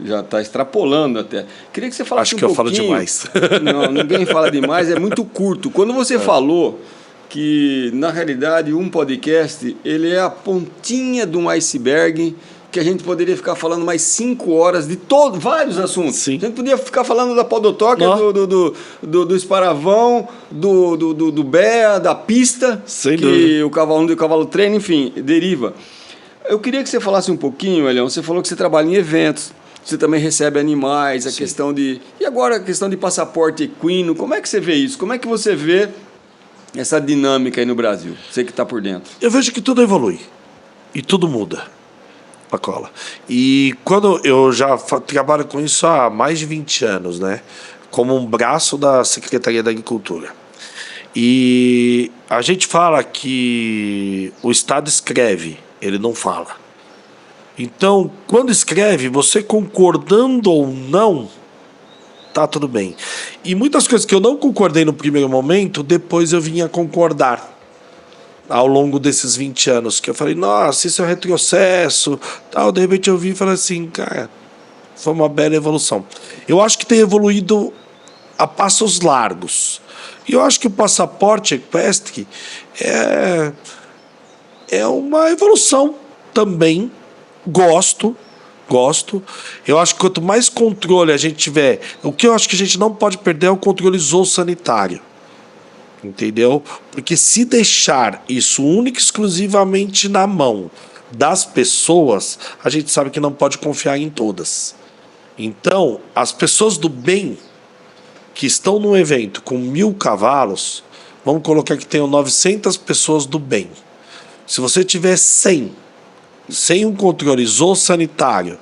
já está extrapolando até. Queria que você falasse um pouquinho. Acho que eu falo demais. Não, ninguém fala demais, é muito curto. Quando você falou que, na realidade, um podcast, ele é a pontinha de um iceberg, que a gente poderia ficar falando mais 5 horas de vários assuntos. Sim. A gente podia ficar falando da podotóquia, do esparavão, do béa, da pista, sem que dúvida. o cavalo treina, enfim, deriva. Eu queria que você falasse um pouquinho, Elião, você falou que você trabalha em eventos, você também recebe animais, a questão de... E agora a questão de passaporte equino, como é que você vê isso? Como é que você vê essa dinâmica aí no Brasil? Você que está por dentro. Eu vejo que tudo evolui e tudo muda. Pacola. E quando eu já trabalho com isso há mais de 20 anos, né? Como um braço da Secretaria da Agricultura. E a gente fala que o Estado escreve, ele não fala. Então, quando escreve, você concordando ou não, tá tudo bem. E muitas coisas que eu não concordei no primeiro momento, depois eu vinha concordar. Ao longo desses 20 anos, que eu falei, nossa, isso é um retrocesso, tal. De repente eu vi e falei assim, cara, foi uma bela evolução. Eu acho que tem evoluído a passos largos. E eu acho que o passaporte equestre é uma evolução também. Gosto. Eu acho que quanto mais controle a gente tiver, o que eu acho que a gente não pode perder é o controle zoossanitário. Entendeu? Porque se deixar isso única e exclusivamente na mão das pessoas, a gente sabe que não pode confiar em todas. Então, as pessoas do bem que estão num evento com 1.000 cavalos, vamos colocar que tenham 900 pessoas do bem. Se você tiver 100, sem um controle zoossanitário,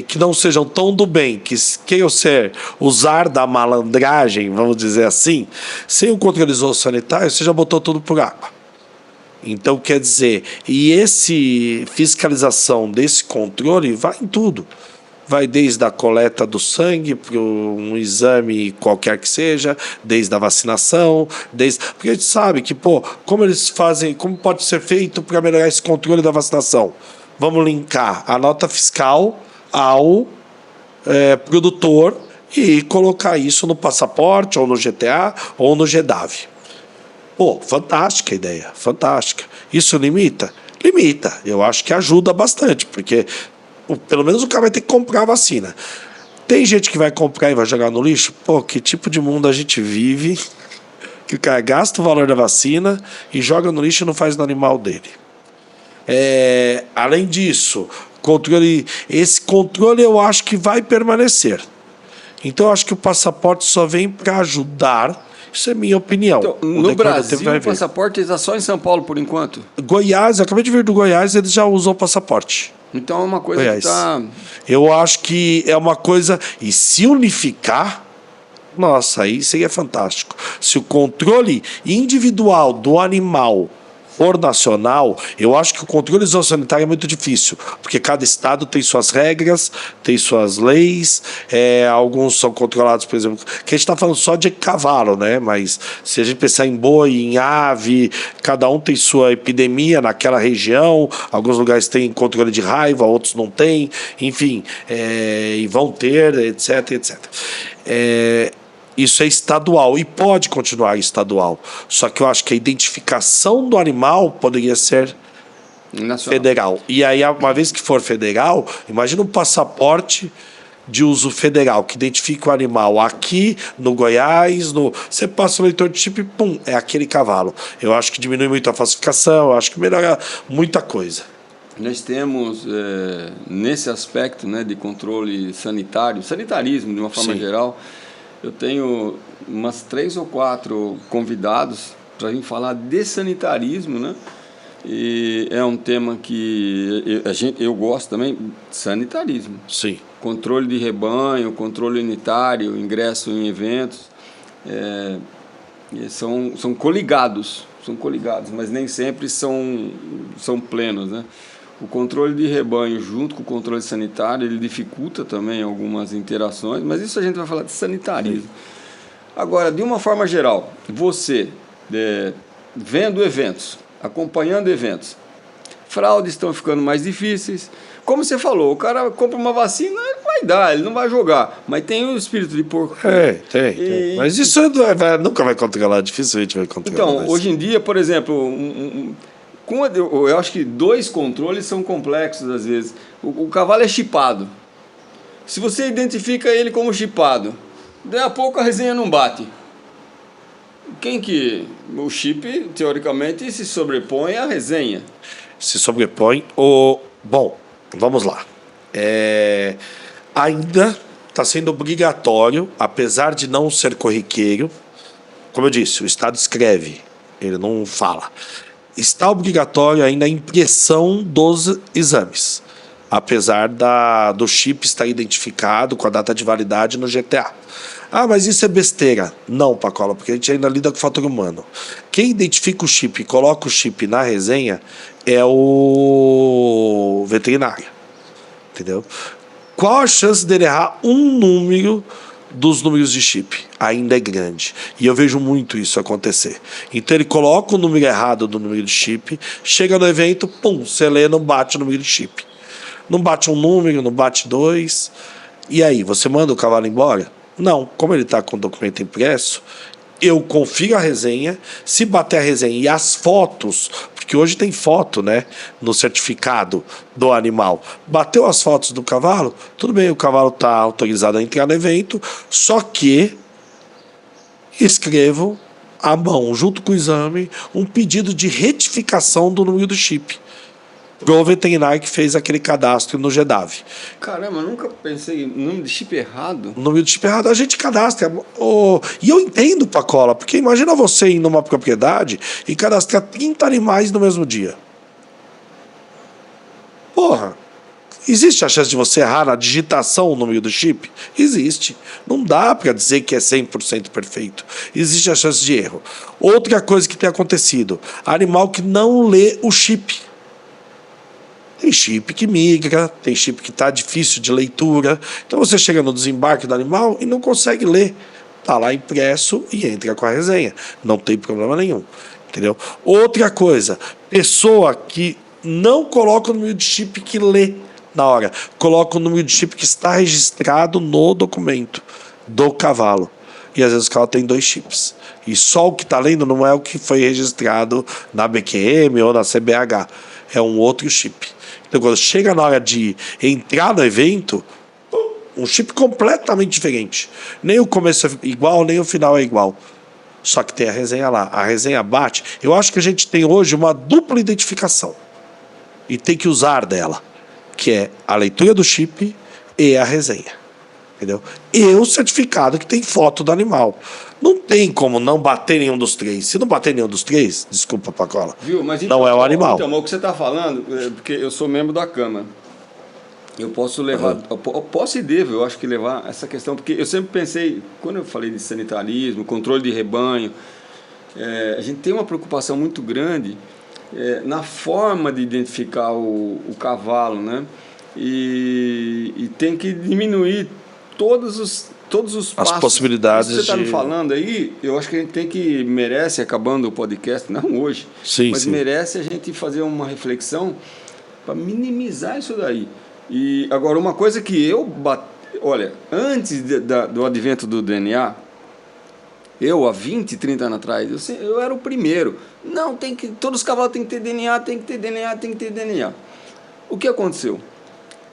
que não sejam tão do bem, que queiram usar da malandragem, vamos dizer assim, sem o controle zoossanitário, você já botou tudo por água. Então, quer dizer, e esse fiscalização desse controle vai em tudo. Vai desde a coleta do sangue para um exame qualquer que seja, desde a vacinação, porque a gente sabe que, como eles fazem, como pode ser feito para melhorar esse controle da vacinação? Vamos linkar a nota fiscal ao produtor e colocar isso no passaporte, ou no GTA, ou no GDAV. Fantástica a ideia, fantástica. Isso limita? Limita. Eu acho que ajuda bastante, porque pelo menos o cara vai ter que comprar a vacina. Tem gente que vai comprar e vai jogar no lixo? Que tipo de mundo a gente vive que o cara gasta o valor da vacina e joga no lixo e não faz no animal dele? Além disso, esse controle eu acho que vai permanecer. Então eu acho que o passaporte só vem para ajudar. Isso é minha opinião. Então, no Brasil, o passaporte está só em São Paulo por enquanto? Goiás, eu acabei de vir do Goiás, eles já usam o passaporte. Então é uma coisa Goiás. Que está... Eu acho que é uma coisa... E se unificar, nossa, aí seria fantástico. Se o controle individual do animal for nacional, eu acho que o controle zoossanitário é muito difícil, porque cada estado tem suas regras, tem suas leis, alguns são controlados, por exemplo, que a gente está falando só de cavalo, né? Mas se a gente pensar em boi, em ave, cada um tem sua epidemia naquela região, alguns lugares têm controle de raiva, outros não têm, enfim, e vão ter, etc, etc. Isso é estadual e pode continuar estadual. Só que eu acho que a identificação do animal poderia ser nacional. Federal. E aí, uma vez que for federal, imagina um passaporte de uso federal que identifica o animal aqui no Goiás, você passa o leitor de chip, pum, é aquele cavalo. Eu acho que diminui muito a falsificação, eu acho que melhora muita coisa. Nós temos, nesse aspecto, né, de controle sanitário, sanitarismo de uma forma geral, eu tenho umas 3 ou 4 convidados para vir falar de sanitarismo, né? E é um tema que eu gosto também, sanitarismo. Sim. Controle de rebanho, controle unitário, ingresso em eventos, são coligados, mas nem sempre são plenos, né? O controle de rebanho junto com o controle sanitário, ele dificulta também algumas interações, mas isso a gente vai falar de sanitarismo. Agora, de uma forma geral, você, vendo eventos, acompanhando eventos, fraudes estão ficando mais difíceis. Como você falou, o cara compra uma vacina, vai dar, ele não vai jogar, mas tem o espírito de porco. Tem. Mas isso nunca vai controlar, dificilmente vai controlar. Então, hoje em dia, por exemplo, eu acho que 2 controles são complexos às vezes. O cavalo é chipado. Se você identifica ele como chipado, daí a pouco a resenha não bate. O chip, teoricamente, se sobrepõe à resenha. Se sobrepõe Bom, vamos lá. Ainda está sendo obrigatório, apesar de não ser corriqueiro. Como eu disse, o Estado escreve, ele não fala. Está obrigatório ainda a impressão dos exames, apesar do chip estar identificado com a data de validade no GTA. Ah, mas isso é besteira. Não, Pacola, porque a gente ainda lida com o fator humano. Quem identifica o chip e coloca o chip na resenha é o veterinário. Entendeu? Qual a chance dele errar um número dos números de chip? Ainda é grande. E eu vejo muito isso acontecer. Então ele coloca o número errado do número de chip, chega no evento, pum, você lê, não bate o número de chip. Não bate um número, não bate dois. E aí, você manda o cavalo embora? Não. Como ele está com o documento impresso, eu confiro a resenha. Se bater a resenha e as fotos, porque hoje tem foto, né, no certificado do animal. Bateu as fotos do cavalo, tudo bem, o cavalo está autorizado a entrar no evento, só que escrevo à mão, junto com o exame, um pedido de retificação do número do chip pro veterinário que fez aquele cadastro no GEDAV. Caramba, eu nunca pensei em número de chip errado. Número de chip errado, a gente cadastra. E eu entendo, Pacola, porque imagina você ir numa propriedade e cadastrar 30 animais no mesmo dia. Porra, existe a chance de você errar na digitação o número do chip? Existe. Não dá para dizer que é 100% perfeito. Existe a chance de erro. Outra coisa que tem acontecido, animal que não lê o chip. Tem chip que migra, tem chip que está difícil de leitura. Então você chega no desembarque do animal e não consegue ler. Está lá impresso e entra com a resenha. Não tem problema nenhum. Entendeu? Outra coisa, pessoa que não coloca o número de chip que lê na hora. Coloca o número de chip que está registrado no documento do cavalo. E às vezes o cavalo tem 2 chips. E só o que está lendo não é o que foi registrado na BQM ou na CBH. É um outro chip. Então, quando chega na hora de entrar no evento, um chip completamente diferente. Nem o começo é igual, nem o final é igual. Só que tem a resenha lá. A resenha bate. Eu acho que a gente tem hoje uma dupla identificação. E tem que usar dela. Que é a leitura do chip e a resenha. Entendeu? E o certificado que tem foto do animal. Não tem como não bater nenhum dos 3. Se não bater nenhum dos 3, desculpa, Pacola, viu? Mas então, não é o animal. Então, o que você está falando, porque eu sou membro da Câmara, eu posso levar, eu posso e devo, eu acho que levar essa questão, porque eu sempre pensei, quando eu falei de sanitarismo, controle de rebanho, a gente tem uma preocupação muito grande na forma de identificar o cavalo, né? E tem que diminuir todos os passos. As possibilidades. Isso que você está me falando aí, eu acho que a gente merece, acabando o podcast, não hoje, sim, mas sim. merece a gente fazer uma reflexão para minimizar isso daí. E agora, uma coisa que olha, antes do advento do DNA, há 20, 30 anos atrás, eu era o primeiro. Não, todos os cavalos têm que ter DNA, tem que ter DNA, tem que ter DNA. O que aconteceu?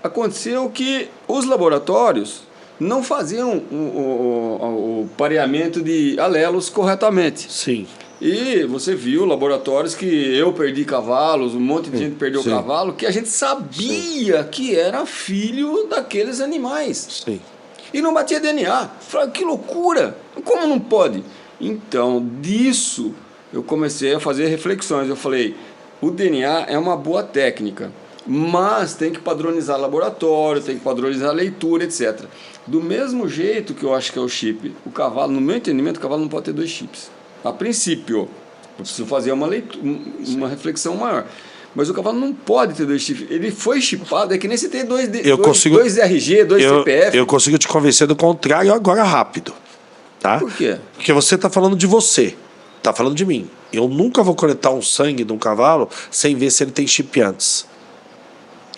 Aconteceu que os laboratórios não faziam o pareamento de alelos corretamente. Sim. E você viu laboratórios que eu perdi cavalos, um monte de gente perdeu cavalo, que a gente sabia que era filho daqueles animais. Sim. E não batia DNA. Falei, que loucura! Como não pode? Então, disso, eu comecei a fazer reflexões. Eu falei, o DNA é uma boa técnica, mas tem que padronizar laboratório, tem que padronizar a leitura, etc. Do mesmo jeito que eu acho que é o chip, o cavalo, no meu entendimento, o cavalo não pode ter 2 chips. A princípio, eu preciso fazer uma reflexão maior. Mas o cavalo não pode ter 2 chips. Ele foi chipado, é que nem se tem dois RG, 2 CPF. Eu consigo te convencer do contrário agora rápido. Tá? Por quê? Porque você está falando de você, está falando de mim. Eu nunca vou coletar um sangue de um cavalo sem ver se ele tem chip antes.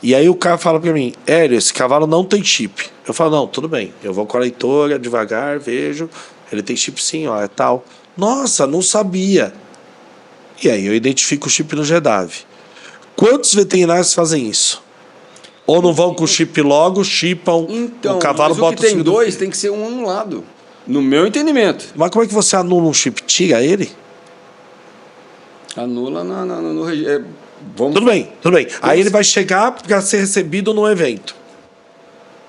E aí o cara fala pra mim, Hélio, esse cavalo não tem chip. Eu falo, não, tudo bem. Eu vou com a leitora, devagar, vejo. Ele tem chip sim, ó, é tal. Nossa, não sabia. E aí eu identifico o chip no GEDAV. Quantos veterinários fazem isso? Ou não vão com o chip logo, chipam, então, o cavalo bota o que tem 2 tem que ser um anulado. No meu entendimento. Mas como é que você anula um chip? Tira ele? Anula no Tudo bem. Aí ele vai chegar para ser recebido no evento.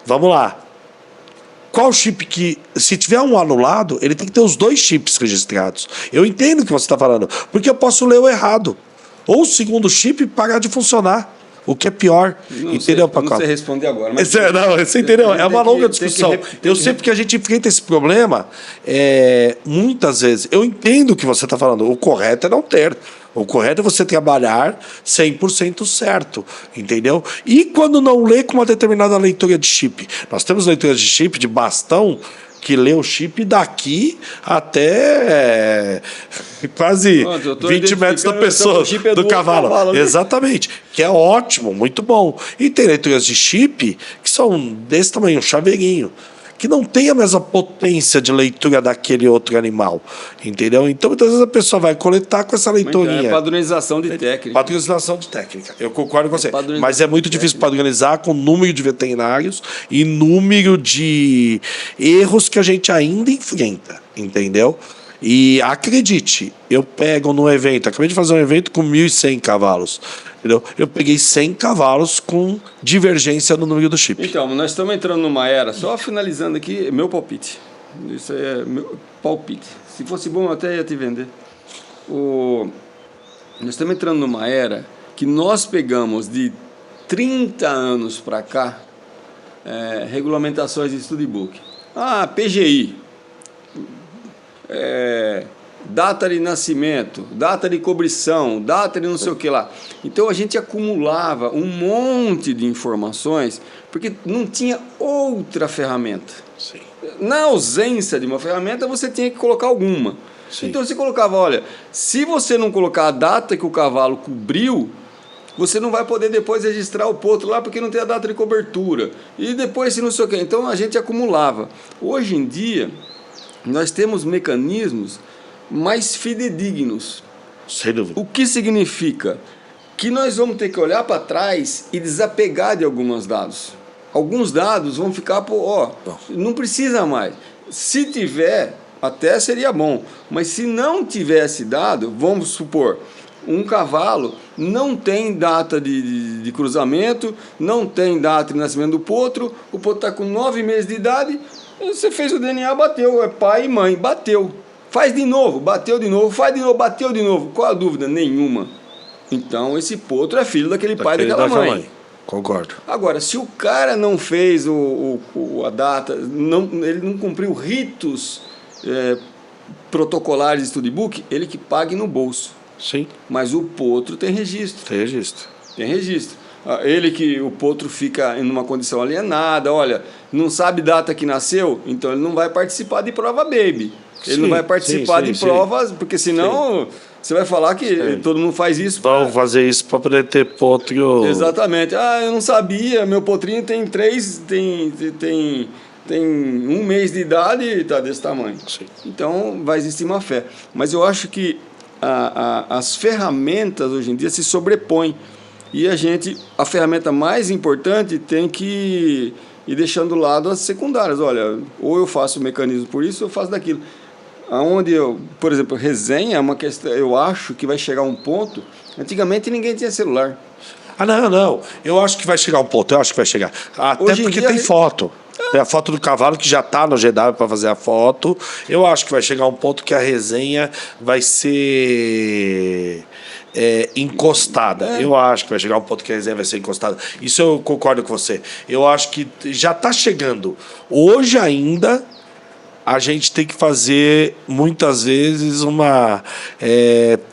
Vamos lá. Qual chip que, se tiver um anulado, ele tem que ter os 2 chips registrados. Eu entendo o que você está falando, porque eu posso ler o errado. Ou o segundo chip parar de funcionar. O que é pior, entendeu, Pacola? Não sei responder agora. Mas você entendeu? É uma longa discussão. Eu sei porque a gente enfrenta esse problema, muitas vezes. Eu entendo o que você está falando. O correto é não ter. O correto é você trabalhar 100% certo, entendeu? E quando não lê com uma determinada leitura de chip. Nós temos leituras de chip, de bastão, que lê o chip daqui até quase 20 metros da pessoa, do cavalo. Né? Exatamente. Que é ótimo, muito bom. E tem leituras de chip que são desse tamanho, um chaveirinho, que não tem a mesma potência de leitura daquele outro animal, entendeu? Então, muitas vezes a pessoa vai coletar com essa leitorinha. É padronização de técnica. Padronização de técnica, eu concordo com você. Mas é muito difícil padronizar com o número de veterinários e número de erros que a gente ainda enfrenta, entendeu? E acredite, eu pego no evento, acabei de fazer um evento com 1.100 cavalos, entendeu? Eu peguei 100 cavalos com divergência no número do chip. Então, nós estamos entrando numa era, só finalizando aqui, meu palpite. Isso aí é meu palpite. Se fosse bom, eu até ia te vender. Nós estamos entrando numa era que nós pegamos de 30 anos para cá regulamentações de studbook. PGI. Data de nascimento, data de cobrição, data de não sei o que lá. Então a gente acumulava um monte de informações porque não tinha outra ferramenta. Sim. Na ausência de uma ferramenta, você tinha que colocar alguma. Sim. Então você colocava, olha, se você não colocar a data que o cavalo cobriu, você não vai poder depois registrar o potro lá porque não tem a data de cobertura. E depois se não sei o que. Então a gente acumulava. Hoje em dia, nós temos mecanismos mais fidedignos. O que significa? Que nós vamos ter que olhar para trás e desapegar de alguns dados. Alguns dados vão ficar não precisa mais. Se tiver, até seria bom. Mas se não tivesse dado, vamos supor, um cavalo não tem data de cruzamento, não tem data de nascimento do potro, o potro está com 9 meses de idade, você fez o DNA, bateu, é pai e mãe, bateu. Faz de novo, bateu de novo, faz de novo, bateu de novo. Qual a dúvida? Nenhuma. Então, esse potro é filho daquele pai e daquela mãe. Concordo. Agora, se o cara não fez a data, ele não cumpriu ritos protocolares de studbook, ele que pague no bolso. Sim. Mas o potro tem registro. Tem registro. Tem registro. O potro fica em uma condição alienada, olha, não sabe data que nasceu, então ele não vai participar de prova baby. Ele não vai participar de provas, porque senão você vai falar que todo mundo faz isso. Vão fazer isso para poder ter potro. Exatamente. Eu não sabia, meu potrinho tem 1 mês de idade e está desse tamanho. Sim. Então vai existir uma fé. Mas eu acho que as ferramentas hoje em dia se sobrepõem. E a ferramenta mais importante tem que ir deixando do lado as secundárias. Olha, ou eu faço o mecanismo por isso, ou eu faço daquilo. Por exemplo, resenha é uma questão, eu acho que vai chegar um ponto. Antigamente ninguém tinha celular. Não. Eu acho que vai chegar um ponto, Até hoje porque tem foto. Tem a foto do cavalo que já está no GW para fazer a foto. Eu acho que vai chegar um ponto que a resenha vai ser encostada. Eu acho que vai chegar um ponto que a resenha vai ser encostada. Isso eu concordo com você. Eu acho que já está chegando. Hoje ainda a gente tem que fazer muitas vezes uma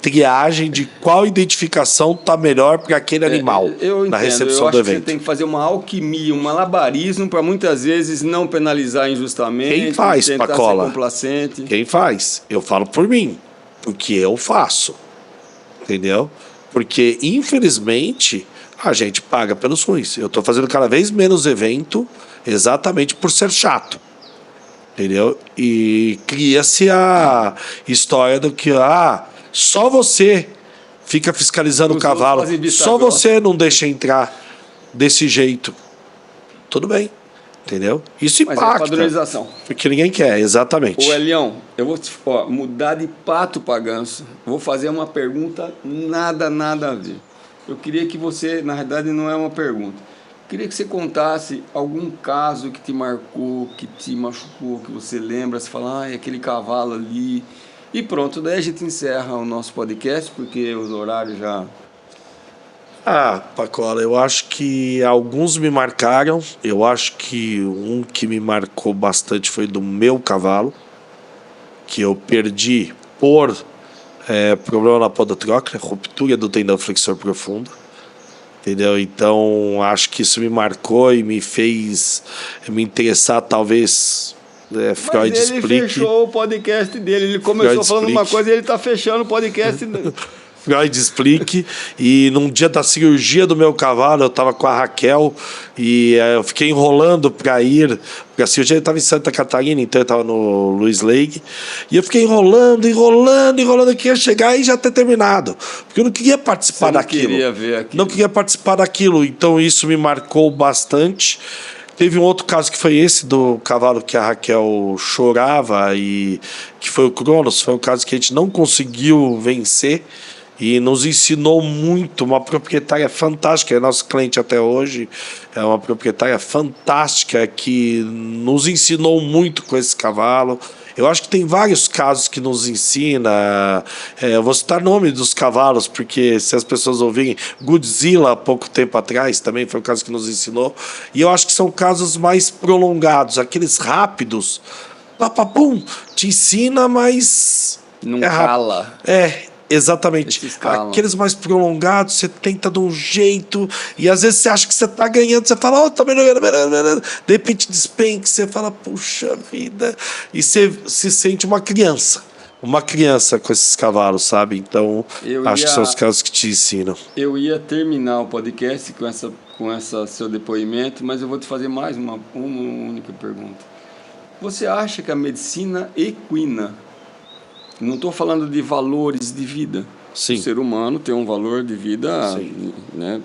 triagem de qual identificação está melhor para aquele animal na recepção do evento. Você tem que fazer uma alquimia, um malabarismo para muitas vezes não penalizar injustamente. Quem faz, Pacola? Ser complacente. Quem faz? Eu falo por mim, porque eu faço. Entendeu? Porque, infelizmente, a gente paga pelos ruins. Eu estou fazendo cada vez menos evento exatamente por ser chato. Entendeu? E cria-se a história do que só você fica fiscalizando o cavalo, só você não deixa entrar desse jeito. Tudo bem. Entendeu? Isso impacta. Mas padronização. Porque ninguém quer, exatamente. Elião, eu vou mudar de pato para ganso. Vou fazer uma pergunta nada a ver. Eu queria que você, na verdade não é uma pergunta, queria que você contasse algum caso que te marcou, que te machucou, que você lembra, você fala, aquele cavalo ali. E pronto, daí a gente encerra o nosso podcast, porque os horários já Pacola, eu acho que alguns me marcaram. Eu acho que um que me marcou bastante foi do meu cavalo, que eu perdi por problema na podotroclea, ruptura do tendão flexor profundo. Entendeu? Então, acho que isso me marcou e me fez me interessar, talvez. Freud Mas ele explique. fechou o podcast dele. Ele começou Freud falando explique. uma coisa e ele está fechando o podcast. Freud explique. E num dia da cirurgia do meu cavalo, eu estava com a Raquel e eu fiquei enrolando para ir, porque a cirurgia estava em Santa Catarina, então eu estava no Luiz League, e eu fiquei enrolando, eu queria chegar e já ter terminado, porque eu não queria participar daquilo. Queria ver aquilo. Não queria participar daquilo, então isso me marcou bastante. Teve um outro caso que foi esse do cavalo que a Raquel chorava, e que foi o Cronos, foi um caso que a gente não conseguiu vencer, e nos ensinou muito. Uma proprietária fantástica, é nosso cliente até hoje, é uma proprietária fantástica que nos ensinou muito com esse cavalo. Eu acho que tem vários casos que nos ensina. Eu vou citar nome dos cavalos, porque se as pessoas ouvirem, Godzilla há pouco tempo atrás também foi um caso que nos ensinou. E eu acho que são casos mais prolongados, aqueles rápidos, papapum, te ensina, mas não cala. Exatamente. Aqueles mais prolongados, você tenta de um jeito, e às vezes você acha que você está ganhando, você fala, tá melhorando, de repente despenca, você fala, puxa vida, e você se sente uma criança com esses cavalos, sabe? Então, acho que são os casos que te ensinam. Eu ia terminar o podcast com essa seu depoimento, mas eu vou te fazer mais uma única pergunta. Você acha que a medicina equina, não estou falando de valores de vida. Sim. O ser humano tem um valor de vida, né?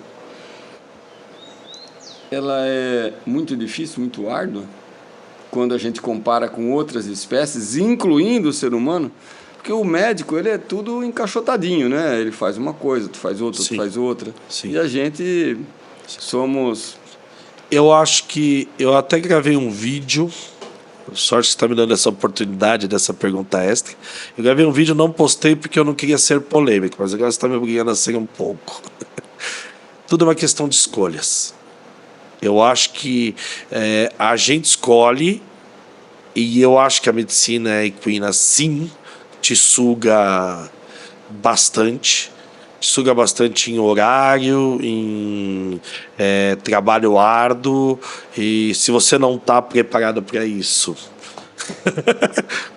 Ela é muito difícil, muito árdua, quando a gente compara com outras espécies, incluindo o ser humano, porque o médico, ele é tudo encaixotadinho, né? Ele faz uma coisa, tu faz outra, tu faz outra. Sim. E a gente somos... Eu acho que eu até gravei um vídeo. Sorte que está me dando essa oportunidade dessa pergunta extra. Eu gravei um vídeo, não postei porque eu não queria ser polêmico, mas agora você está me obrigando a ser um pouco. Tudo é uma questão de escolhas. Eu acho que a gente escolhe, e eu acho que a medicina equina, sim, te suga bastante. Suga bastante em horário, em trabalho árduo, e se você não está preparado para isso,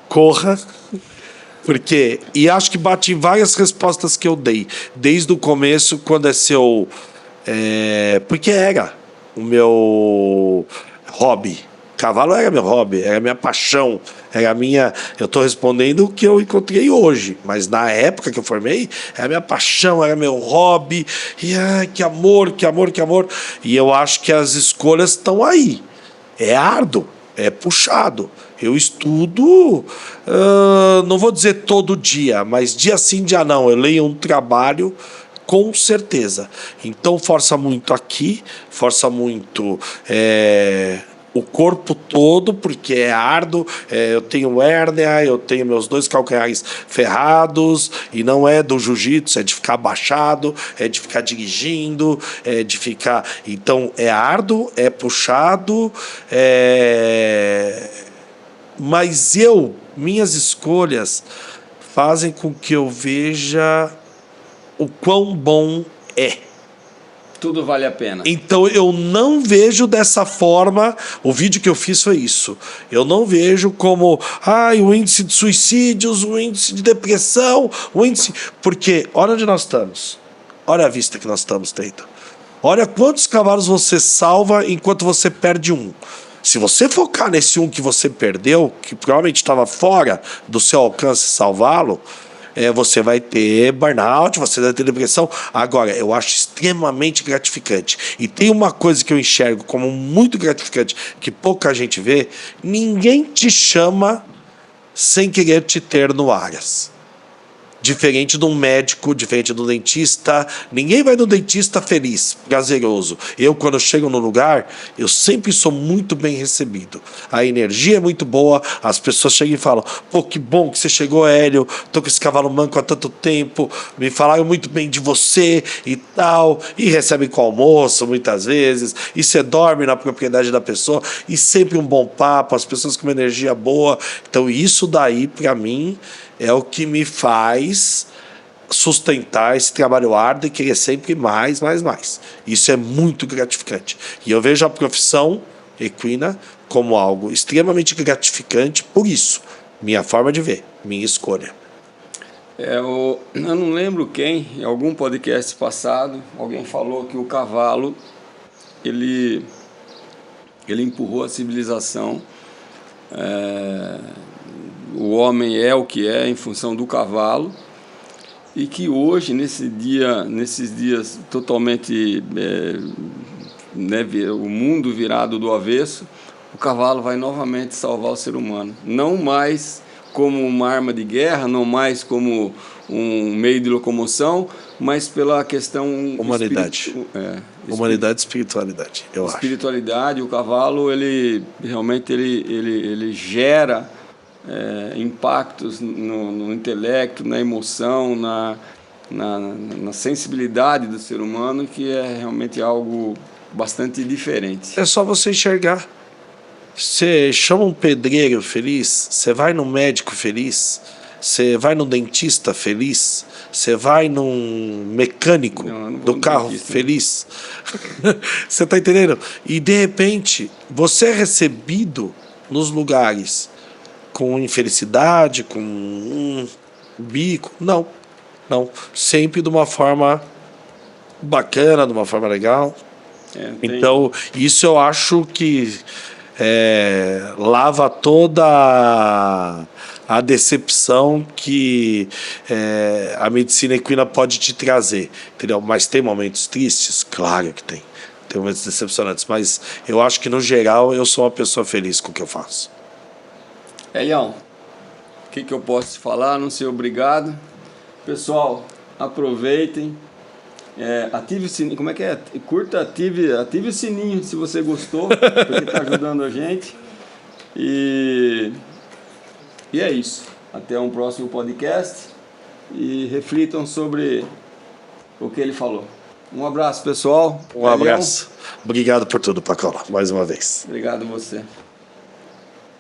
corra, e acho que bate em várias respostas que eu dei, desde o começo, quando porque era o meu hobby. Cavalo era meu hobby, era minha paixão, era minha... Eu estou respondendo o que eu encontrei hoje, mas na época que eu formei, era minha paixão, era meu hobby, e que amor, que amor, que amor. E eu acho que as escolhas estão aí. É árduo, é puxado. Eu estudo, não vou dizer todo dia, mas dia sim, dia não. Eu leio um trabalho, com certeza. Então força muito aqui, força muito... o corpo todo, porque é árduo, eu tenho hérnia, eu tenho meus 2 calcanhares ferrados, e não é do jiu-jitsu, é de ficar abaixado, é de ficar dirigindo, é de ficar... Então, é árduo, é puxado, mas minhas escolhas fazem com que eu veja o quão bom é. Tudo vale a pena. Então eu não vejo dessa forma. O vídeo que eu fiz foi isso. Eu não vejo como o índice de suicídios, o índice de depressão, o índice... Porque olha onde nós estamos. Olha a vista que nós estamos tendo. Olha quantos cavalos você salva enquanto você perde um. Se você focar nesse um que você perdeu, que provavelmente estava fora do seu alcance salvá-lo, você vai ter burnout, você vai ter depressão. Agora, eu acho extremamente gratificante. E tem uma coisa que eu enxergo como muito gratificante, que pouca gente vê: ninguém te chama sem querer te ter no Aras. Diferente de um médico, diferente do dentista. Ninguém vai no dentista feliz, prazeroso. Eu, quando eu chego no lugar, eu sempre sou muito bem recebido. A energia é muito boa, as pessoas chegam e falam: pô, que bom que você chegou, Hélio, tô com esse cavalo manco há tanto tempo, me falaram muito bem de você e tal, e recebem com almoço muitas vezes, e você dorme na propriedade da pessoa, e sempre um bom papo, as pessoas com uma energia boa. Então isso daí, para mim, é o que me faz sustentar esse trabalho árduo e querer sempre mais, mais, mais. Isso é muito gratificante. E eu vejo a profissão equina como algo extremamente gratificante por isso. Minha forma de ver, minha escolha. Eu não lembro quem, em algum podcast passado, alguém falou que o cavalo, ele empurrou a civilização. O homem é o que é em função do cavalo, e que hoje, nesses dias totalmente, o mundo virado do avesso, o cavalo vai novamente salvar o ser humano. Não mais como uma arma de guerra, não mais como um meio de locomoção, mas pela questão... Humanidade. Humanidade e espiritualidade, eu acho. Espiritualidade, o cavalo, ele realmente gera impactos no intelecto, na emoção, na sensibilidade do ser humano, que é realmente algo bastante diferente. É só você enxergar. Você chama um pedreiro feliz, você vai num médico feliz, você vai num dentista feliz, você vai num mecânico do carro feliz. Você está entendendo? E de repente, você é recebido nos lugares com infelicidade, com um bico. Não. Sempre de uma forma bacana, de uma forma legal. Então, isso eu acho que lava toda a decepção que a medicina equina pode te trazer, entendeu? Mas tem momentos tristes? Claro que tem. Tem momentos decepcionantes, mas eu acho que, no geral, eu sou uma pessoa feliz com o que eu faço. Elião, o que eu posso te falar? Não ser obrigado. Pessoal, aproveitem. Ative o sininho. Como é que é? Curta, ative o sininho se você gostou, porque está ajudando a gente. E é isso. Até um próximo podcast. E reflitam sobre o que ele falou. Um abraço, pessoal. Um abraço. Obrigado por tudo, Pacola, mais uma vez. Obrigado a você.